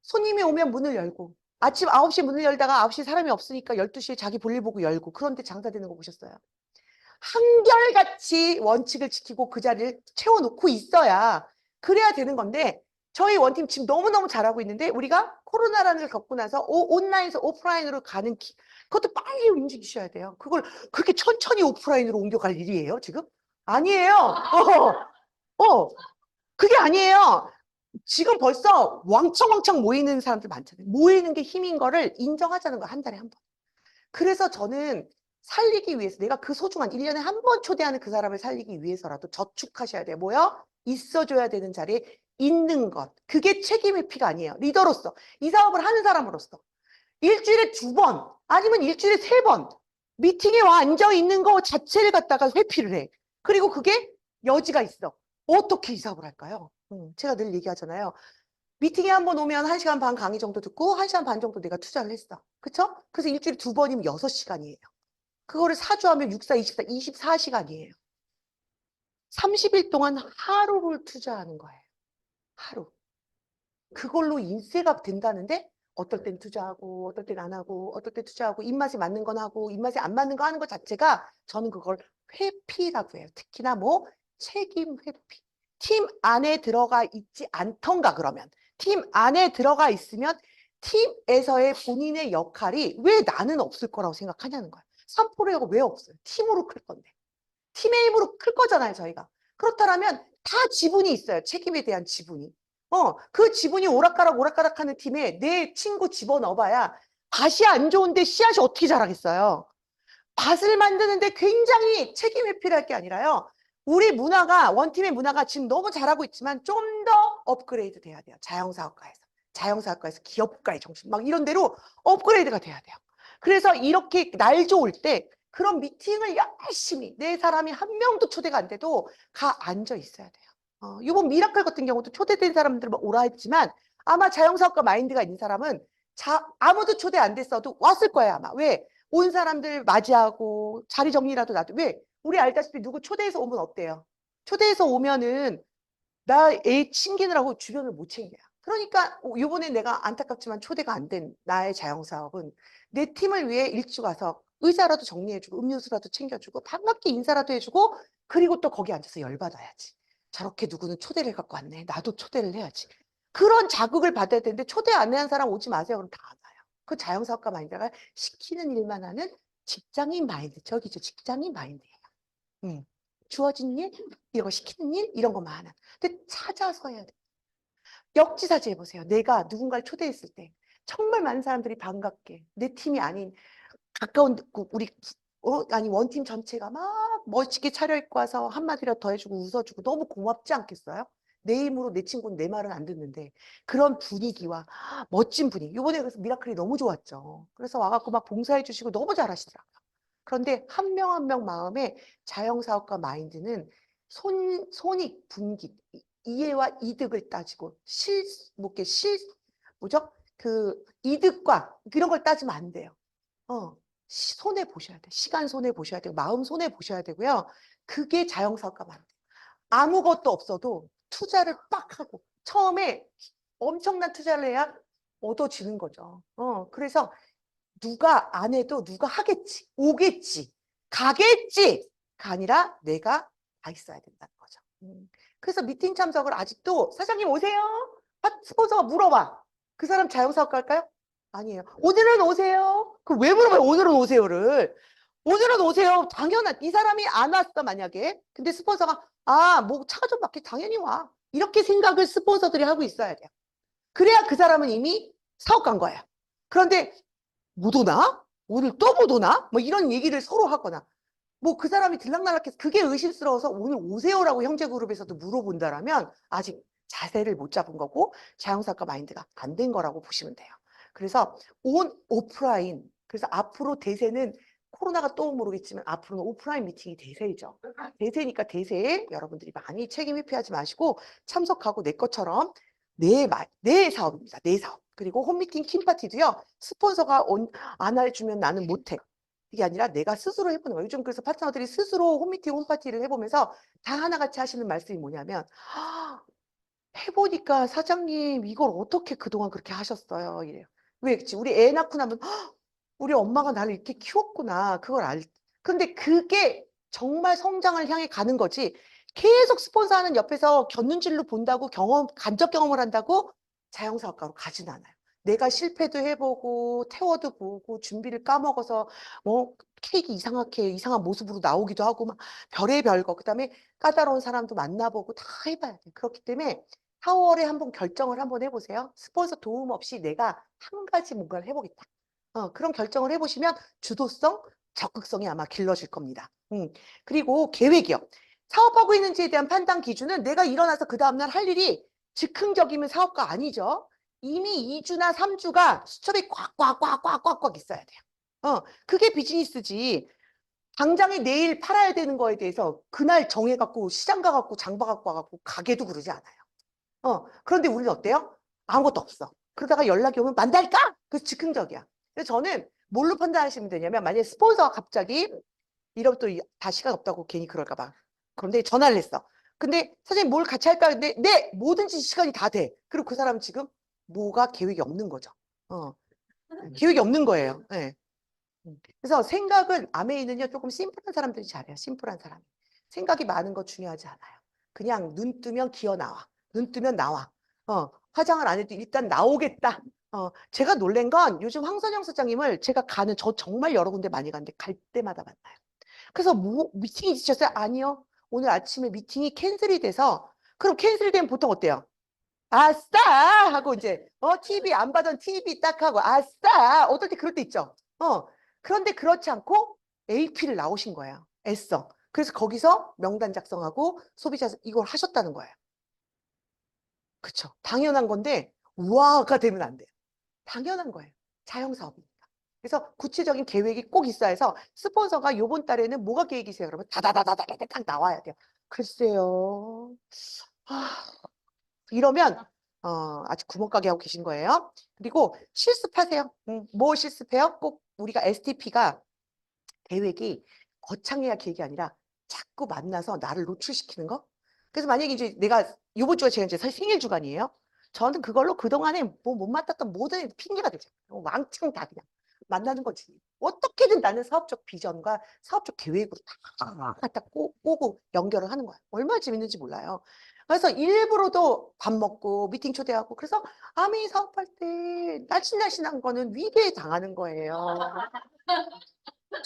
손님이 오면 문을 열고 아침 9시에 문을 열다가 9시에 사람이 없으니까 12시에 자기 볼일 보고 열고 그런데 장사되는 거 보셨어요? 한결같이 원칙을 지키고 그 자리를 채워놓고 있어야 그래야 되는 건데 저희 원팀 지금 너무너무 잘하고 있는데 우리가 코로나라는 걸 겪고 나서 온라인에서 오프라인으로 가는 그것도 빨리 움직이셔야 돼요. 그걸 그렇게 천천히 오프라인으로 옮겨갈 일이에요 지금? 아니에요. 그게 아니에요. 지금 벌써 왕창왕창 모이는 사람들 많잖아요. 모이는 게 힘인 거를 인정하자는 거 한 달에 한 번. 그래서 저는 살리기 위해서 내가 그 소중한 1년에 한 번 초대하는 그 사람을 살리기 위해서라도 저축하셔야 돼요. 뭐요? 있어줘야 되는 자리에 있는 것. 그게 책임 회피가 아니에요. 리더로서. 이 사업을 하는 사람으로서. 일주일에 2번 아니면 일주일에 3번 미팅에 와 앉아있는 거 자체를 갖다가 회피를 해. 그리고 그게 여지가 있어. 어떻게 이 사업을 할까요? 제가 늘 얘기하잖아요. 미팅에 한 번 오면 1시간 반 강의 정도 듣고 1시간 반 정도 내가 투자를 했어. 그쵸? 그래서 일주일에 2번이면 6시간이에요. 그거를 사주하면 6, 4, 24, 24시간이에요. 30일 동안 하루를 투자하는 거예요. 하루. 그걸로 인세가 된다는데 어떨 땐 투자하고 어떨 땐 안 하고 어떨 땐 투자하고 입맛에 맞는 건 하고 입맛에 안 맞는 거 하는 것 자체가 저는 그걸 회피라고 해요. 특히나 뭐 책임 회피. 팀 안에 들어가 있지 않던가 그러면 팀 안에 들어가 있으면 팀에서의 본인의 역할이 왜 나는 없을 거라고 생각하냐는 거예요. 3%가 왜 없어요? 팀으로 클 건데. 팀의 힘으로 클 거잖아요, 저희가. 그렇다면 다 지분이 있어요. 책임에 대한 지분이. 그 지분이 오락가락 하는 팀에 내 친구 집어넣어봐야 밭이 안 좋은데 씨앗이 어떻게 자라겠어요. 밭을 만드는데 굉장히 책임 회피를 할 게 아니라요. 우리 문화가 원팀의 문화가 지금 너무 잘하고 있지만 좀 더 업그레이드 돼야 돼요. 자영사업가에서 기업가의 정신 막 이런 데로 업그레이드가 돼야 돼요. 그래서 이렇게 날 좋을 때 그런 미팅을 열심히 내 사람이 한 명도 초대가 안 돼도 가 앉아 있어야 돼요. 이번 미라클 같은 경우도 초대된 사람들 오라 했지만 아마 자영사업가 마인드가 있는 사람은 아무도 초대 안 됐어도 왔을 거예요 아마. 왜? 온 사람들 맞이하고 자리 정리라도 놔도. 왜? 우리 알다시피 누구 초대해서 오면 어때요? 초대해서 오면은 나 애 챙기느라고 주변을 못 챙겨요. 그러니까 요번에 내가 안타깝지만 초대가 안 된 나의 자영사업은 내 팀을 위해 일찍 와서 의자라도 정리해주고 음료수라도 챙겨주고 반갑게 인사라도 해주고, 그리고 또 거기 앉아서 열받아야지. 저렇게 누구는 초대를 갖고 왔네. 나도 초대를 해야지. 그런 자극을 받아야 되는데 초대 안 한 사람 오지 마세요. 그럼 다 안 와요. 그 자영사업가 마인드가 시키는 일만 하는 직장인 마인드. 저기죠. 직장인 마인드예요. 주어진 일, 이런 거 시키는 일, 이런 것만 하는. 근데 찾아서 해야 돼. 역지사지 해보세요. 내가 누군가를 초대했을 때 정말 많은 사람들이 반갑게, 내 팀이 아닌 가까운 우리 아니 원팀 전체가 막 멋지게 차려입고 와서 한마디라도 더 해주고 웃어주고 너무 고맙지 않겠어요? 내 힘으로 내 친구는 내 말은 안 듣는데 그런 분위기와 멋진 분위기. 이번에 그래서 미라클이 너무 좋았죠. 그래서 와갖고 막 봉사해 주시고 너무 잘하시더라고요. 그런데 한 명 한 명 마음에 자영사업가 마인드는 손익, 분기, 이해와 이득을 따지고 뭐죠? 그 이득과 이런 걸 따지면 안 돼요. 손해 보셔야 돼. 시간 손해 보셔야 되고 마음 손해 보셔야 되고요. 그게 자영사업가 마인드. 아무것도 없어도 투자를 빡 하고 처음에 엄청난 투자를 해야 얻어지는 거죠. 그래서 누가 안 해도 누가 하겠지, 오겠지, 가겠지가 아니라 내가 다 있어야 된다는 거죠. 그래서 미팅 참석을 아직도 사장님 오세요? 스폰서가 물어봐. 그 사람 자영사업가일까요? 아니에요. 오늘은 오세요. 그 왜 물어봐요? 오늘은 오세요를. 오늘은 오세요. 당연한, 이 사람이 안 왔어 만약에. 근데 스폰서가 뭐 차가 좀 막히 당연히 와. 이렇게 생각을 스폰서들이 하고 있어야 돼요. 그래야 그 사람은 이미 사업가인 거예요. 그런데 못 오나? 오늘 또 못 오나? 뭐 이런 얘기를 서로 하거나, 뭐 그 사람이 들락날락해서 그게 의심스러워서 오늘 오세요라고 형제그룹에서도 물어본다라면 아직 자세를 못 잡은 거고 자영사업가 마인드가 안 된 거라고 보시면 돼요. 그래서 오프라인, 그래서 앞으로 대세는 코로나가 또 모르겠지만 앞으로는 오프라인 미팅이 대세이죠. 대세니까 대세에 여러분들이 많이 책임 회피하지 마시고 참석하고 내 것처럼 내 사업입니다. 내 사업. 그리고 홈미팅 킴파티도요. 스폰서가 안 해주면 나는 못해. 이게 아니라 내가 스스로 해보는 거예요. 요즘 그래서 파트너들이 스스로 홈미팅, 홈파티를 해보면서 다 하나같이 하시는 말씀이 뭐냐면 해보니까 사장님 이걸 어떻게 그동안 그렇게 하셨어요? 이래요. 왜 그치? 우리 애 낳고 나면 우리 엄마가 나를 이렇게 키웠구나. 근데 그게 정말 성장을 향해 가는 거지. 계속 스폰서하는 옆에서 곁눈질로 본다고 간접 경험을 한다고 자영사업가로 가진 않아요. 내가 실패도 해보고 태워도 보고 준비를 까먹어서 뭐 케이크 이상한 모습으로 나오기도 하고 막 별의별 거, 그다음에 까다로운 사람도 만나보고 다 해봐야 돼. 그렇기 때문에 4월에 한번 결정을 한번 해보세요. 스폰서 도움 없이 내가 한 가지 뭔가를 해보겠다. 그런 결정을 해보시면 주도성, 적극성이 아마 길러질 겁니다. 그리고 계획이요. 사업하고 있는지에 대한 판단 기준은 내가 일어나서 그 다음날 할 일이 즉흥적이면 사업가 아니죠. 이미 2주나 3주가 수첩에 꽉꽉꽉꽉꽉꽉 있어야 돼요. 그게 비즈니스지. 당장에 내일 팔아야 되는 거에 대해서 그날 정해갖고 시장 가갖고 장 봐갖고 와갖고 가게도 그러지 않아요. 그런데 우리는 어때요? 아무것도 없어. 그러다가 연락이 오면 만날까? 그래서 즉흥적이야. 그래서 저는 뭘로 판단하시면 되냐면, 만약에 스폰서가 갑자기 이러면 또 다 시간 없다고 괜히 그럴까 봐. 그런데 전화를 했어. 근데 사장님 뭘 같이 할까? 근데 네! 뭐든지 시간이 다 돼. 그리고 그 사람은 지금 뭐가 계획이 없는 거죠. 계획이 없는 거예요. 네. 그래서 생각은 아메이는요 조금 심플한 사람들이 잘해요. 심플한 사람. 생각이 많은 거 중요하지 않아요. 그냥 눈 뜨면 기어 나와. 눈 뜨면 나와. 화장을 안 해도 일단 나오겠다. 제가 놀란 건 요즘 황선영 사장님을 제가 저 정말 여러 군데 많이 갔는데 갈 때마다 만나요. 그래서 뭐 미팅이 있으셨어요? 아니요. 오늘 아침에 미팅이 캔슬이 돼서. 그럼 캔슬이 되면 보통 어때요? 아싸! 하고 이제 TV 안 받은 TV 딱 하고 아싸! 어떨 때 그럴 때 있죠. 그런데 그렇지 않고 AP를 나오신 거예요. 애써. 그래서 거기서 명단 작성하고 소비자 이걸 하셨다는 거예요. 그쵸. 당연한 건데 우와가 되면 안 돼요. 당연한 거예요. 자영사업이니까. 그래서 구체적인 계획이 꼭 있어야 해서 스폰서가 요번 달에는 뭐가 계획이세요? 그러면 다다다다다닥 나와야 돼요. 글쎄요. 이러면 아직 구멍가게 하고 계신 거예요. 그리고 실습하세요. 뭐 실습해요? 꼭 우리가 STP가 계획이 거창해야 계획이 아니라 자꾸 만나서 나를 노출시키는 거? 그래서 만약에 이제 내가 요번 주가 제가 이제 사실 생일 주간이에요. 저는 그걸로 그동안에 뭐 못 만났던 모든 핑계가 되죠. 왕창 다 그냥 만나는 거지. 어떻게든 나는 사업적 비전과 사업적 계획으로 다 갖다 꼬고 연결을 하는 거야. 얼마나 재밌는지 몰라요. 그래서 일부러도 밥 먹고 미팅 초대하고 그래서 아미 사업할 때 날씬날씬한 거는 위배에 당하는 거예요.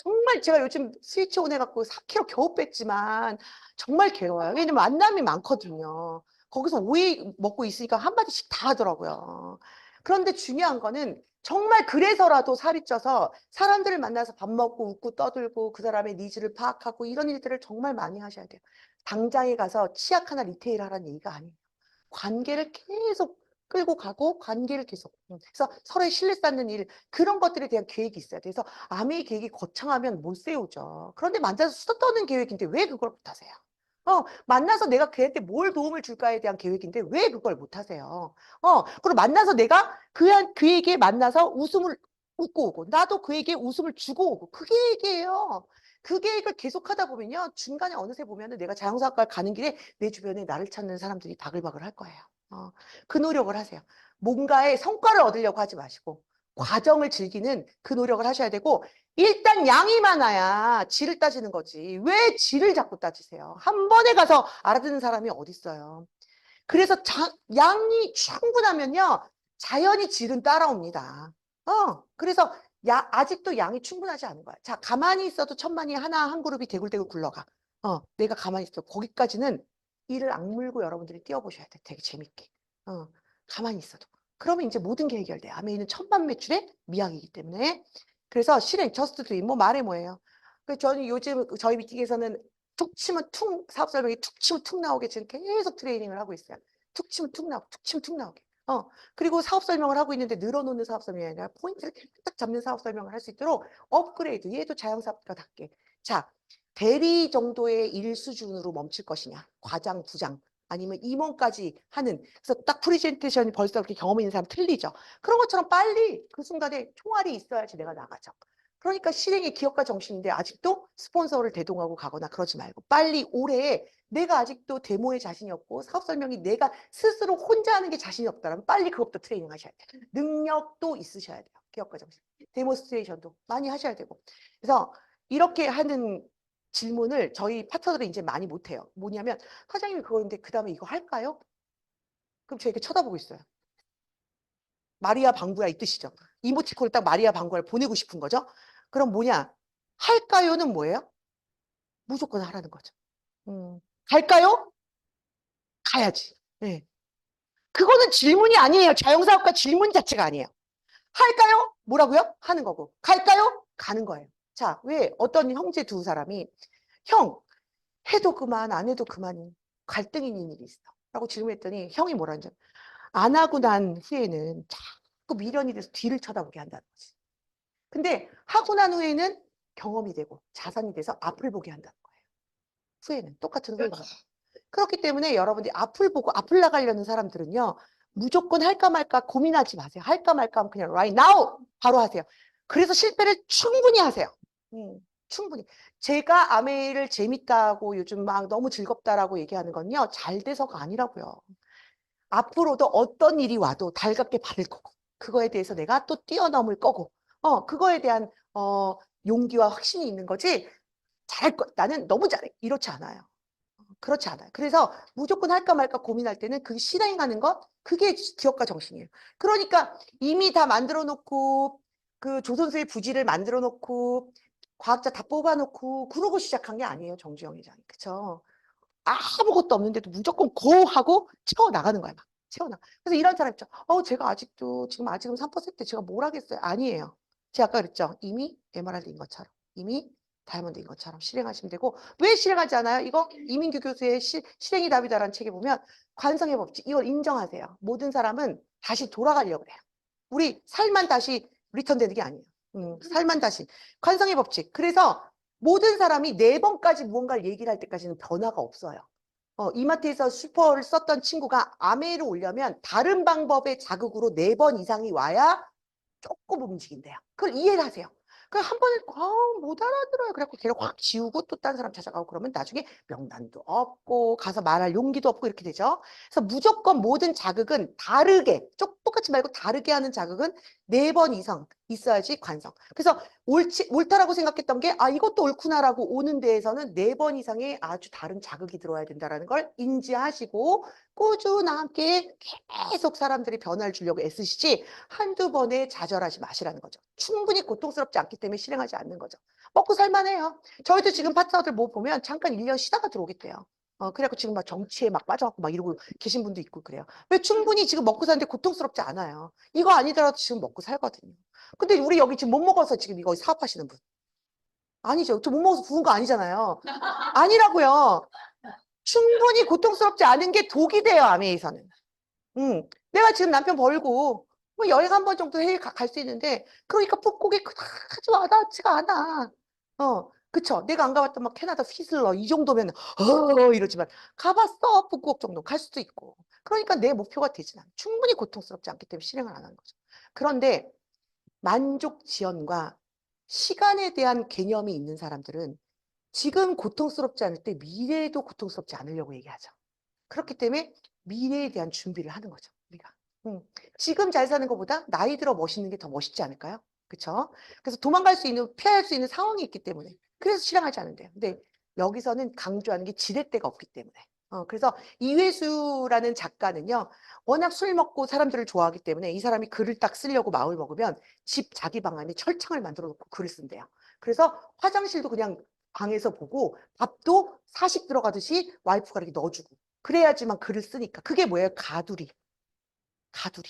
정말 제가 요즘 스위치온 해갖고 4kg 겨우 뺐지만 정말 괴로워요. 왜냐면 만남이 많거든요. 거기서 오이 먹고 있으니까 한마디씩 다 하더라고요. 그런데 중요한 거는 정말 그래서라도 살이 쪄서 사람들을 만나서 밥 먹고 웃고 떠들고 그 사람의 니즈를 파악하고 이런 일들을 정말 많이 하셔야 돼요. 당장에 가서 치약 하나 리테일 하라는 얘기가 아니에요. 관계를 계속 끌고 가고 관계를 계속 그래서 서로의 신뢰 쌓는 일 그런 것들에 대한 계획이 있어야 돼서 아무리 계획이 거창하면 못 세우죠. 그런데 만나서 수다 떠는 계획인데 왜 그걸 못하세요? 만나서 내가 걔한테 뭘 도움을 줄까에 대한 계획인데 왜 그걸 못하세요? 그리고 만나서 내가 그에게 만나서 웃음을 웃고 오고 나도 그에게 웃음을 주고 오고 그게 얘기예요. 그 계획을 계속하다 보면요 중간에 어느새 보면은 내가 자영사학과 가는 길에 내 주변에 나를 찾는 사람들이 바글바글 할 거예요. 그 노력을 하세요. 뭔가의 성과를 얻으려고 하지 마시고 과정을 즐기는 그 노력을 하셔야 되고 일단 양이 많아야 질을 따지는 거지. 왜 질을 자꾸 따지세요? 한 번에 가서 알아듣는 사람이 어디 있어요? 그래서 양이 충분하면요. 자연히 질은 따라옵니다. 그래서 아직도 양이 충분하지 않은 거야. 자, 가만히 있어도 천만이 한 그룹이 대굴대굴 굴러가. 내가 가만히 있어. 거기까지는 이를 악물고 여러분들이 뛰어보셔야 돼. 되게 재밌게. 가만히 있어도. 그러면 이제 모든 게 해결돼. 아메이는 천만 매출의 미학이기 때문에. 그래서 실행, 저스트 두잇, 뭐 말해 뭐예요. 저는 요즘 저희 미팅에서는 툭 치면 툭 사업 설명이 툭 치면 툭 나오게 지금 계속 트레이닝을 하고 있어요. 툭 치면 툭 나오게, 툭 치면 툭 나오게. 그리고 사업 설명을 하고 있는데 늘어놓는 사업 설명이 아니라 포인트를 딱 잡는 사업 설명을 할 수 있도록 업그레이드, 얘도 자영사업가답게. 자, 대리 정도의 일 수준으로 멈출 것이냐, 과장, 부장, 아니면 임원까지 하는, 그래서 딱 프레젠테이션이 벌써 그렇게 경험 있는 사람 틀리죠. 그런 것처럼 빨리 그 순간에 총알이 있어야지 내가 나가죠. 그러니까 실행의 기업가 정신인데 아직도 스폰서를 대동하고 가거나 그러지 말고 빨리 올해 내가 아직도 데모에 자신이 없고 사업 설명이 내가 스스로 혼자 하는 게 자신이 없다면 빨리 그것부터 트레이닝 하셔야 돼요. 능력도 있으셔야 돼요. 기업가 정신. 데모스트레이션도 많이 하셔야 되고. 그래서 이렇게 하는 질문을 저희 파트너들은 이제 많이 못해요. 뭐냐면 사장님이 그거인데 그 다음에 이거 할까요? 그럼 저 이렇게 쳐다보고 있어요. 마리아 방구야 이 뜻이죠. 이모티콘을 딱 마리아 방구를 보내고 싶은 거죠. 그럼 뭐냐? 할까요는 뭐예요? 무조건 하라는 거죠. 갈까요? 가야지. 네. 그거는 질문이 아니에요. 자영사업가 질문 자체가 아니에요. 할까요? 뭐라고요? 하는 거고. 갈까요? 가는 거예요. 자, 왜 어떤 형제 두 사람이 형, 해도 그만, 안 해도 그만이 갈등이 있는 일이 있어. 라고 질문했더니 형이 뭐라는지 안 하고 난 후에는 자꾸 미련이 돼서 뒤를 쳐다보게 한다는 거지. 근데 하고 난 후에는 경험이 되고 자산이 돼서 앞을 보게 한다는 거예요. 후에는 똑같은 후에는. 그렇기 때문에 여러분들이 앞을 보고 앞을 나가려는 사람들은요. 무조건 할까 말까 고민하지 마세요. 할까 말까 하면 그냥 right now 바로 하세요. 그래서 실패를 충분히 하세요. 충분히. 제가 아메이를 재밌다고 요즘 막 너무 즐겁다라고 얘기하는 건요. 잘 돼서가 아니라고요. 앞으로도 어떤 일이 와도 달갑게 받을 거고 그거에 대해서 내가 또 뛰어넘을 거고 그거에 대한 용기와 확신이 있는 거지 잘할 거 나는 너무 잘해 이렇지 않아요. 그렇지 않아요. 그래서 무조건 할까 말까 고민할 때는 그 실행하는 것 그게 기업가 정신이에요. 그러니까 이미 다 만들어 놓고 그 조선소의 부지를 만들어 놓고 과학자 다 뽑아 놓고 그러고 시작한 게 아니에요. 정주영 회장이. 그쵸? 아무것도 없는데도 무조건 고 하고 채워나가는 거야. 막 채워나. 그래서 이런 사람 있죠. 제가 아직도 지금 3% 제가 뭘 하겠어요. 아니에요. 제가 아까 그랬죠. 이미 에메랄드인 것처럼. 이미 다이아몬드인 것처럼 실행하시면 되고 왜 실행하지 않아요? 이거 이민규 교수의 실행이 답이다라는 책에 보면 관성의 법칙 이걸 인정하세요. 모든 사람은 다시 돌아가려고 해요. 우리 살만 다시 리턴되는 게 아니에요. 살만 다시. 관성의 법칙. 그래서 모든 사람이 4번까지 무언가를 얘기를 할 때까지는 변화가 없어요. 이마트에서 슈퍼를 썼던 친구가 아메이를 올려면 다른 방법의 자극으로 4번 이상이 와야 조금 움직인대요. 그걸 이해를 하세요. 그 한 번에 못 알아들어요. 그래 갖고 걔를 확 지우고 또 다른 사람 찾아가고 그러면 나중에 명단도 없고 가서 말할 용기도 없고 이렇게 되죠. 그래서 무조건 모든 자극은 다르게 똑같이 말고 다르게 하는 자극은 4번 이상 있어야지 관성. 그래서 옳다라고 생각했던 게 이것도 옳구나라고 오는 데에서는 4번 이상의 아주 다른 자극이 들어와야 된다라는 걸 인지하시고 꾸준하게 계속 사람들이 변화를 주려고 애쓰시지 한두 번에 좌절하지 마시라는 거죠. 충분히 고통스럽지 않기 때문에 실행하지 않는 거죠. 먹고 살만해요. 저희도 지금 파트너들 뭐 보면 잠깐 1년 쉬다가 들어오겠대요. 그래갖고 지금 막 정치에 막 빠져갖고 막 이러고 계신 분도 있고 그래요. 왜 충분히 지금 먹고 사는데 고통스럽지 않아요. 이거 아니더라도 지금 먹고 살거든요. 근데 우리 여기 지금 못 먹어서 지금 이거 사업하시는 분. 아니죠. 저 못 먹어서 부은 거 아니잖아요. 아니라고요. 충분히 고통스럽지 않은 게 독이 돼요, 아메에서는. 내가 지금 남편 벌고 뭐 여행 한 번 정도 해외 갈 수 있는데 그러니까 풋고기 그다지 와닿지가 않아. 그쵸. 내가 안 가봤던 막 캐나다 휘슬러 이 정도면 이러지만 가봤어 북극 정도 갈 수도 있고. 그러니까 내 목표가 되진 않아. 충분히 고통스럽지 않기 때문에 실행을 안 하는 거죠. 그런데 만족 지연과 시간에 대한 개념이 있는 사람들은 지금 고통스럽지 않을 때 미래에도 고통스럽지 않으려고 얘기하죠. 그렇기 때문에 미래에 대한 준비를 하는 거죠, 우리가. 지금 잘 사는 것보다 나이 들어 멋있는 게 더 멋있지 않을까요? 그쵸? 그래서 도망갈 수 있는, 피할 수 있는 상황이 있기 때문에. 그래서 실행하지 않는데요. 근데 여기서는 강조하는 게 지렛대가 없기 때문에. 그래서 이회수라는 작가는요, 워낙 술 먹고 사람들을 좋아하기 때문에 이 사람이 글을 딱 쓰려고 마음을 먹으면 집 자기 방 안에 철창을 만들어 놓고 글을 쓴대요. 그래서 화장실도 그냥 방에서 보고 밥도 사식 들어가듯이 와이프가 이렇게 넣어주고 그래야지만 글을 쓰니까. 그게 뭐예요? 가두리. 가두리.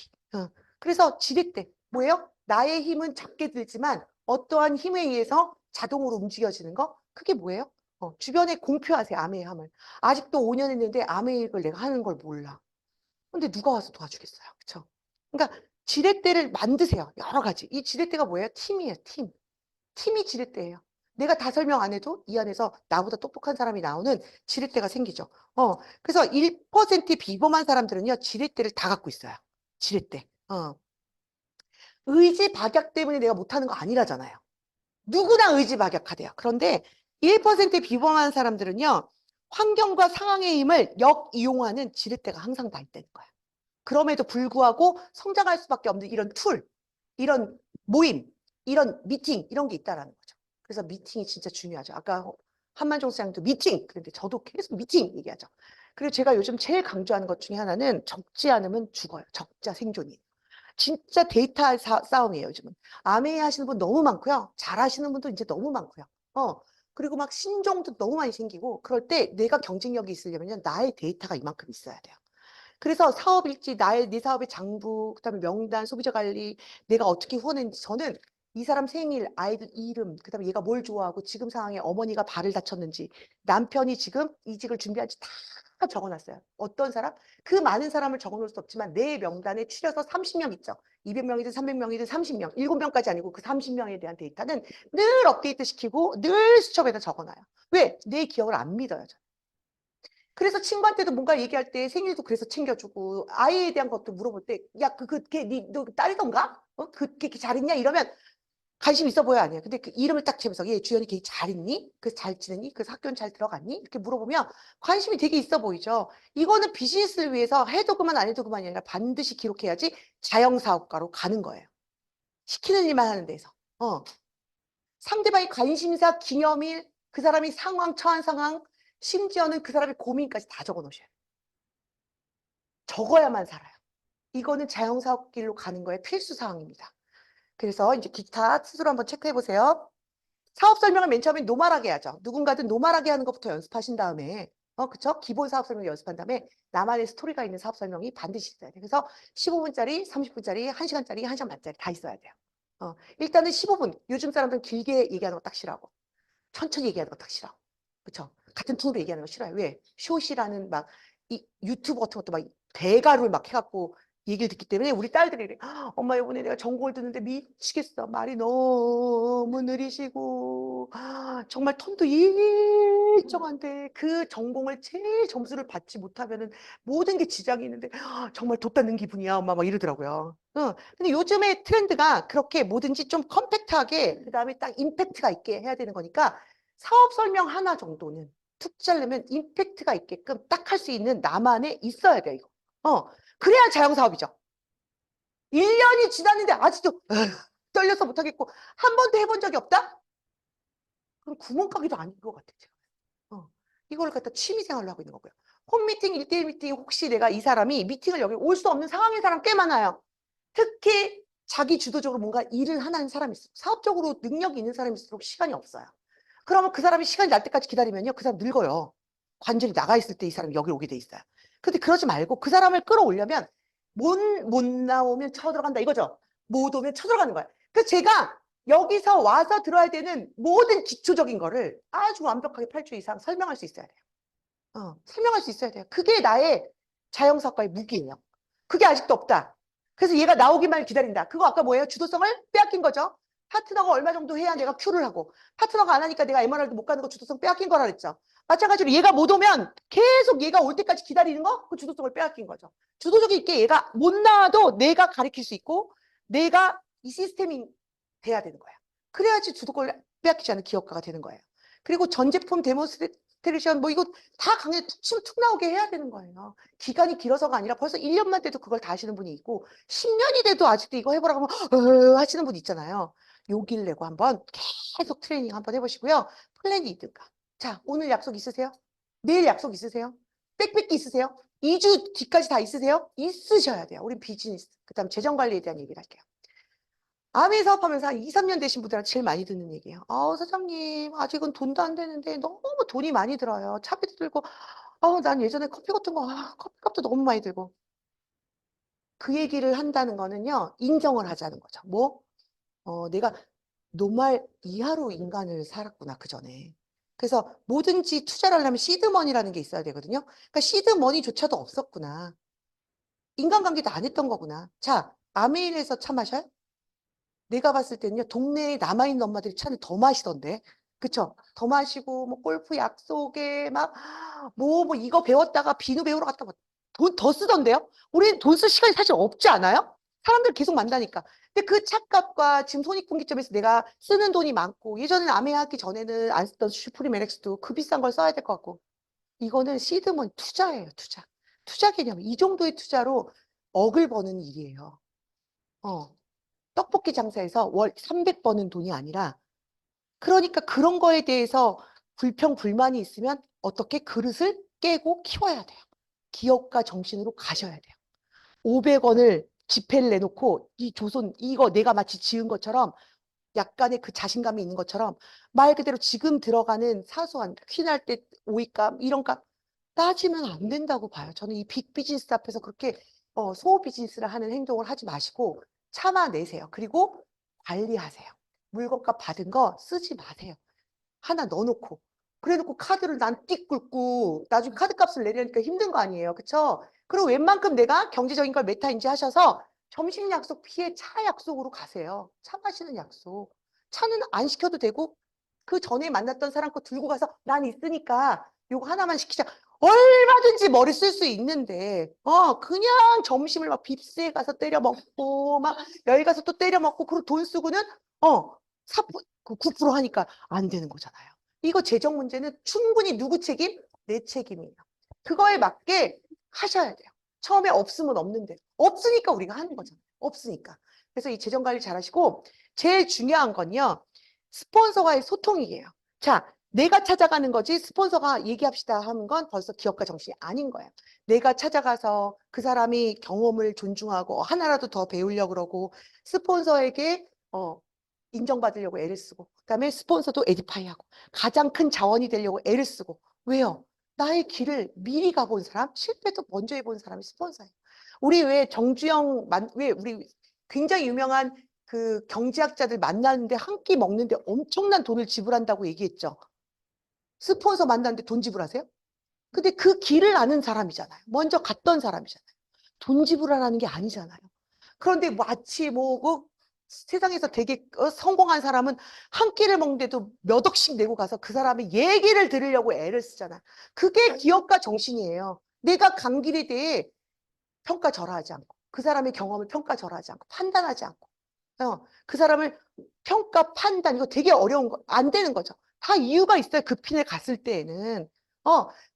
그래서 지렛대. 뭐예요? 나의 힘은 작게 들지만 어떠한 힘에 의해서 자동으로 움직여지는 거? 그게 뭐예요? 주변에 공표하세요. 아메의 함을. 아직도 5년 했는데 아메의 걸 내가 하는 걸 몰라. 근데 누가 와서 도와주겠어요. 그쵸? 그러니까 지렛대를 만드세요. 여러 가지. 이 지렛대가 뭐예요? 팀이에요. 팀. 팀이 지렛대예요. 내가 다 설명 안 해도 이 안에서 나보다 똑똑한 사람이 나오는 지렛대가 생기죠. 그래서 1%의 비범한 사람들은요, 지렛대를 다 갖고 있어요. 지렛대. 의지 박약 때문에 내가 못하는 거 아니라잖아요. 누구나 의지 박약하대요. 그런데 1%의 비범한 사람들은요, 환경과 상황의 힘을 역이용하는 지렛대가 항상 다 있다는 거예요. 그럼에도 불구하고 성장할 수밖에 없는 이런 툴, 이런 모임, 이런 미팅, 이런 게 있다라는 거죠. 그래서 미팅이 진짜 중요하죠. 아까 한만종 사장도 미팅! 그런데 저도 계속 미팅 얘기하죠. 그리고 제가 요즘 제일 강조하는 것 중에 하나는 적지 않으면 죽어요. 적자 생존이에요. 진짜 데이터 싸움이에요, 요즘은. 아메이 하시는 분 너무 많고요. 잘 하시는 분도 이제 너무 많고요. 그리고 막 신종도 너무 많이 생기고, 그럴 때 내가 경쟁력이 있으려면 나의 데이터가 이만큼 있어야 돼요. 그래서 사업 일지, 네 사업의 장부, 그다음에 명단, 소비자 관리, 내가 어떻게 후원했는지 저는 이 사람 생일, 아이들 이름, 그다음에 얘가 뭘 좋아하고 지금 상황에 어머니가 발을 다쳤는지, 남편이 지금 이직을 준비한지 다 적어놨어요. 어떤 사람? 그 많은 사람을 적어놓을 수 없지만 내 명단에 추려서 30명 있죠. 200명이든 300명이든 30명, 7명까지 아니고 그 30명에 대한 데이터는 늘 업데이트 시키고 늘 수첩에다 적어놔요. 왜? 내 기억을 안 믿어요. 저는. 그래서 친구한테도 뭔가 얘기할 때 생일도 그래서 챙겨주고 아이에 대한 것도 물어볼 때 야 너 딸이던가? 걔 잘있냐? 이러면 관심 있어 보여 아니에요. 근데 그 이름을 딱 치면서 얘 주연이 걔 잘 있니? 그래서 잘 지내니? 그래서 학교는 잘 들어갔니? 이렇게 물어보면 관심이 되게 있어 보이죠. 이거는 비즈니스를 위해서 해도 그만 안 해도 그만이 아니라 반드시 기록해야지 자영사업가로 가는 거예요. 시키는 일만 하는 데서. 상대방의 관심사, 기념일, 그 사람이 상황, 처한 상황, 심지어는 그 사람의 고민까지 다 적어 놓으셔야 돼요. 적어야만 살아요. 이거는 자영사업길로 가는 거에 필수 사항입니다. 그래서 이제 기타 스스로 한번 체크해 보세요. 사업 설명을 맨 처음에 노멀하게 하죠. 누군가든 노멀하게 하는 것부터 연습하신 다음에, 그쵸? 기본 사업 설명 연습한 다음에 나만의 스토리가 있는 사업 설명이 반드시 있어야 돼요. 그래서 15분짜리, 30분짜리, 1시간짜리, 1시간 반짜리 다 있어야 돼요. 일단은 15분. 요즘 사람들은 길게 얘기하는 거 딱 싫어하고, 천천히 얘기하는 거 딱 싫어. 그쵸? 같은 톤으로 얘기하는 거 싫어요. 왜? 쇼시라는 막, 이 유튜브 같은 것도 막 대가를 막 해갖고 얘기를 듣기 때문에 우리 딸들이 그래. 엄마 이번에 내가 전곡을 듣는데 미치겠어. 말이 너무 느리시고 정말 톤도 일정한데 그 전공을 제일 점수를 받지 못하면은 모든 게 지장이 있는데 정말 돛닫는 기분이야. 엄마 막 이러더라고요. 응. 근데 요즘의 트렌드가 그렇게 뭐든지 좀 컴팩트하게 그다음에 딱 임팩트가 있게 해야 되는 거니까 사업 설명 하나 정도는 툭 자르면 임팩트가 있게끔 딱 할 수 있는 나만의 있어야 돼 이거. 그래야 자영사업이죠. 1년이 지났는데 아직도 떨려서 못하겠고 한 번도 해본 적이 없다? 그럼 구멍가게도 아닌 것 같아. 제가. 이걸 갖다 취미생활로 하고 있는 거고요. 홈미팅, 1대1 미팅 혹시 내가 이 사람이 미팅을 여기 올 수 없는 상황인 사람 꽤 많아요. 특히 자기 주도적으로 뭔가 일을 하는 사람이 있어. 사업적으로 능력이 있는 사람일수록 시간이 없어요. 그러면 그 사람이 시간이 날 때까지 기다리면요. 그 사람 늙어요. 관절이 나가 있을 때 이 사람이 여기 오게 돼 있어요. 근데 그러지 말고 그 사람을 끌어올려면 못 나오면 쳐들어간다 이거죠. 못 오면 쳐들어가는 거야. 그래서 제가 여기서 와서 들어야 되는 모든 기초적인 거를 아주 완벽하게 8주 이상 설명할 수 있어야 돼요. 설명할 수 있어야 돼요. 그게 나의 자영사과의 무기예요. 그게 아직도 없다. 그래서 얘가 나오기만 기다린다. 그거 아까 뭐예요? 주도성을 빼앗긴 거죠. 파트너가 얼마 정도 해야 내가 큐를 하고 파트너가 안 하니까 내가 MRR도 못 가는 거 주도성 빼앗긴 거라 그랬죠. 마찬가지로 얘가 못 오면 계속 얘가 올 때까지 기다리는 거 그 주도성을 빼앗긴 거죠. 주도적이 있게 얘가 못 나와도 내가 가르칠 수 있고 내가 이 시스템이 돼야 되는 거야. 그래야지 주도권을 빼앗기지 않는 기업가가 되는 거예요. 그리고 전 제품 데몬스트레이션 뭐 이거 다 강의 툭 나오게 해야 되는 거예요. 기간이 길어서가 아니라 벌써 1년만 돼도 그걸 다 하시는 분이 있고 10년이 돼도 아직도 이거 해보라고 하면 하시는 분 있잖아요. 용기를 내고 한번 계속 트레이닝 한번 해보시고요. 플랜이 있든가. 자, 오늘 약속 있으세요? 내일 약속 있으세요? 빽빽이 있으세요? 2주 뒤까지 다 있으세요? 있으셔야 돼요. 우리 비즈니스. 그 다음 재정관리에 대한 얘기를 할게요. 아미 사업하면서 한 2, 3년 되신 분들한테 제일 많이 듣는 얘기예요. 사장님, 아직은 돈도 안 되는데 너무 돈이 많이 들어요. 차비도 들고, 난 예전에 커피 같은 거, 커피값도 너무 많이 들고. 그 얘기를 한다는 거는요, 인정을 하자는 거죠. 뭐? 내가 노말 이하로 인간을 살았구나, 그 전에. 그래서 뭐든지 투자를 하려면 시드머니라는 게 있어야 되거든요. 그러니까 시드머니조차도 없었구나. 인간관계도 안 했던 거구나. 자, 아메일에서 차 마셔요? 내가 봤을 때는요, 동네에 남아있는 엄마들이 차를 더 마시던데. 그쵸? 더 마시고, 뭐, 골프 약속에 막, 뭐, 이거 배웠다가 비누 배우러 갔다 돈 더 쓰던데요? 우리는 돈 쓸 시간이 사실 없지 않아요? 사람들 계속 만나니까. 근데 그 차값과 지금 손익분기점에서 내가 쓰는 돈이 많고, 예전에는 아메 하기 전에는 안 쓰던 슈프림 LX도 그 비싼 걸 써야 될 것 같고, 이거는 시드머니 투자예요, 투자. 투자 개념. 이 정도의 투자로 억을 버는 일이에요. 어. 떡볶이 장사에서 월 300 버는 돈이 아니라 그러니까 그런 거에 대해서 불평, 불만이 있으면 어떻게 그릇을 깨고 키워야 돼요. 기업가 정신으로 가셔야 돼요. 500원을 지폐를 내놓고 이 조선 이거 내가 마치 지은 것처럼 약간의 그 자신감이 있는 것처럼 말 그대로 지금 들어가는 사소한 퀴날 때 오이값 이런 값 따지면 안 된다고 봐요. 저는 이 빅 비즈니스 앞에서 그렇게 소호 비즈니스를 하는 행동을 하지 마시고 참아내세요. 그리고 관리하세요. 물건값 받은 거 쓰지 마세요. 하나 넣어놓고. 그래놓고 카드를 난 띡 긁고 나중에 카드값을 내려니까 힘든 거 아니에요. 그쵸? 그리고 웬만큼 내가 경제적인 걸 메타인지 하셔서 점심 약속 피해 차 약속으로 가세요. 차 마시는 약속. 차는 안 시켜도 되고 그 전에 만났던 사람 거 들고 가서 난 있으니까 요거 하나만 시키자. 얼마든지 머리 쓸 수 있는데 그냥 점심을 막 빕스에 가서 때려 먹고 막 여기 가서 또 때려 먹고 그리고 돈 쓰고는 9% 하니까 안 되는 거잖아요. 이거 재정 문제는 충분히 누구 책임? 내 책임이에요. 그거에 맞게 하셔야 돼요. 처음에 없으면 없는데 없으니까 우리가 하는 거잖아요. 없으니까. 그래서 이 재정 관리 잘 하시고 제일 중요한 건요. 스폰서와의 소통이에요. 자, 내가 찾아가는 거지 스폰서가 얘기합시다 하는 건 벌써 기업가 정신이 아닌 거예요. 내가 찾아가서 그 사람이 경험을 존중하고 하나라도 더 배우려고 그러고 스폰서에게 인정받으려고 애를 쓰고 그다음에 스폰서도 에디파이하고 가장 큰 자원이 되려고 애를 쓰고 왜요? 나의 길을 미리 가본 사람, 실패도 먼저 해본 사람이 스폰서예요. 우리 왜 정주영 왜 우리 굉장히 유명한 그 경제학자들 만나는데 한 끼 먹는데 엄청난 돈을 지불한다고 얘기했죠. 스폰서 만나는데 돈 지불하세요? 근데 그 길을 아는 사람이잖아요. 먼저 갔던 사람이잖아요. 돈 지불하라는 게 아니잖아요. 그런데 마치 그 세상에서 되게 성공한 사람은 한 끼를 먹는데도 몇 억씩 내고 가서 그 사람의 얘기를 들으려고 애를 쓰잖아. 그게 기업가 정신이에요. 내가 간 길에 대해 평가절하하지 않고 그 사람의 경험을 평가절하지 않고 판단하지 않고 그 사람을 평가, 판단 이거 되게 어려운 거 안 되는 거죠. 다 이유가 있어요. 그 핀을 갔을 때에는.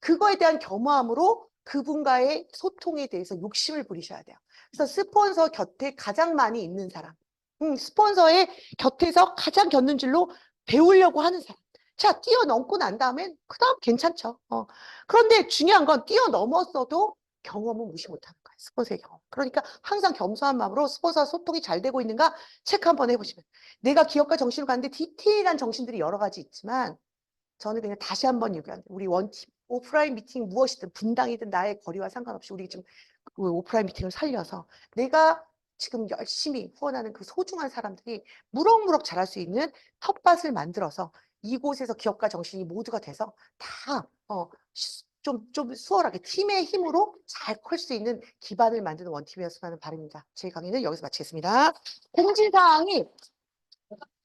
그거에 대한 겸허함으로 그분과의 소통에 대해서 욕심을 부리셔야 돼요. 그래서 스폰서 곁에 가장 많이 있는 사람. 스폰서의 곁에서 가장 곁눈질로 배우려고 하는 사람. 자, 뛰어넘고 난 다음엔 그다음 괜찮죠. 그런데 중요한 건 뛰어넘었어도 경험은 무시 못하는 거예요. 스폰서의 경험. 그러니까 항상 겸손한 마음으로 스폰서와 소통이 잘 되고 있는가 체크 한번 해보시면. 내가 기업가 정신으로 가는데 디테일한 정신들이 여러 가지 있지만 저는 그냥 다시 한번 얘기합니다. 우리 원팀 오프라인 미팅 무엇이든 분당이든 나의 거리와 상관없이 우리 좀 그 오프라인 미팅을 살려서 내가 지금 열심히 후원하는 그 소중한 사람들이 무럭무럭 자랄 수 있는 텃밭을 만들어서 이곳에서 기업가 정신이 모두가 돼서 다 좀 수월하게 팀의 힘으로 잘 클 수 있는 기반을 만드는 원팀이었으면 하는 바람입니다. 제 강의는 여기서 마치겠습니다.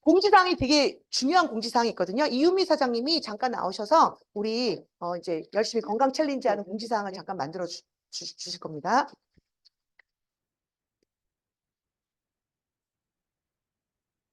공지사항이 되게 중요한 공지사항이 있거든요. 이유미 사장님이 잠깐 나오셔서 우리 이제 열심히 건강 챌린지 하는 공지사항을 잠깐 만들어 주실 겁니다.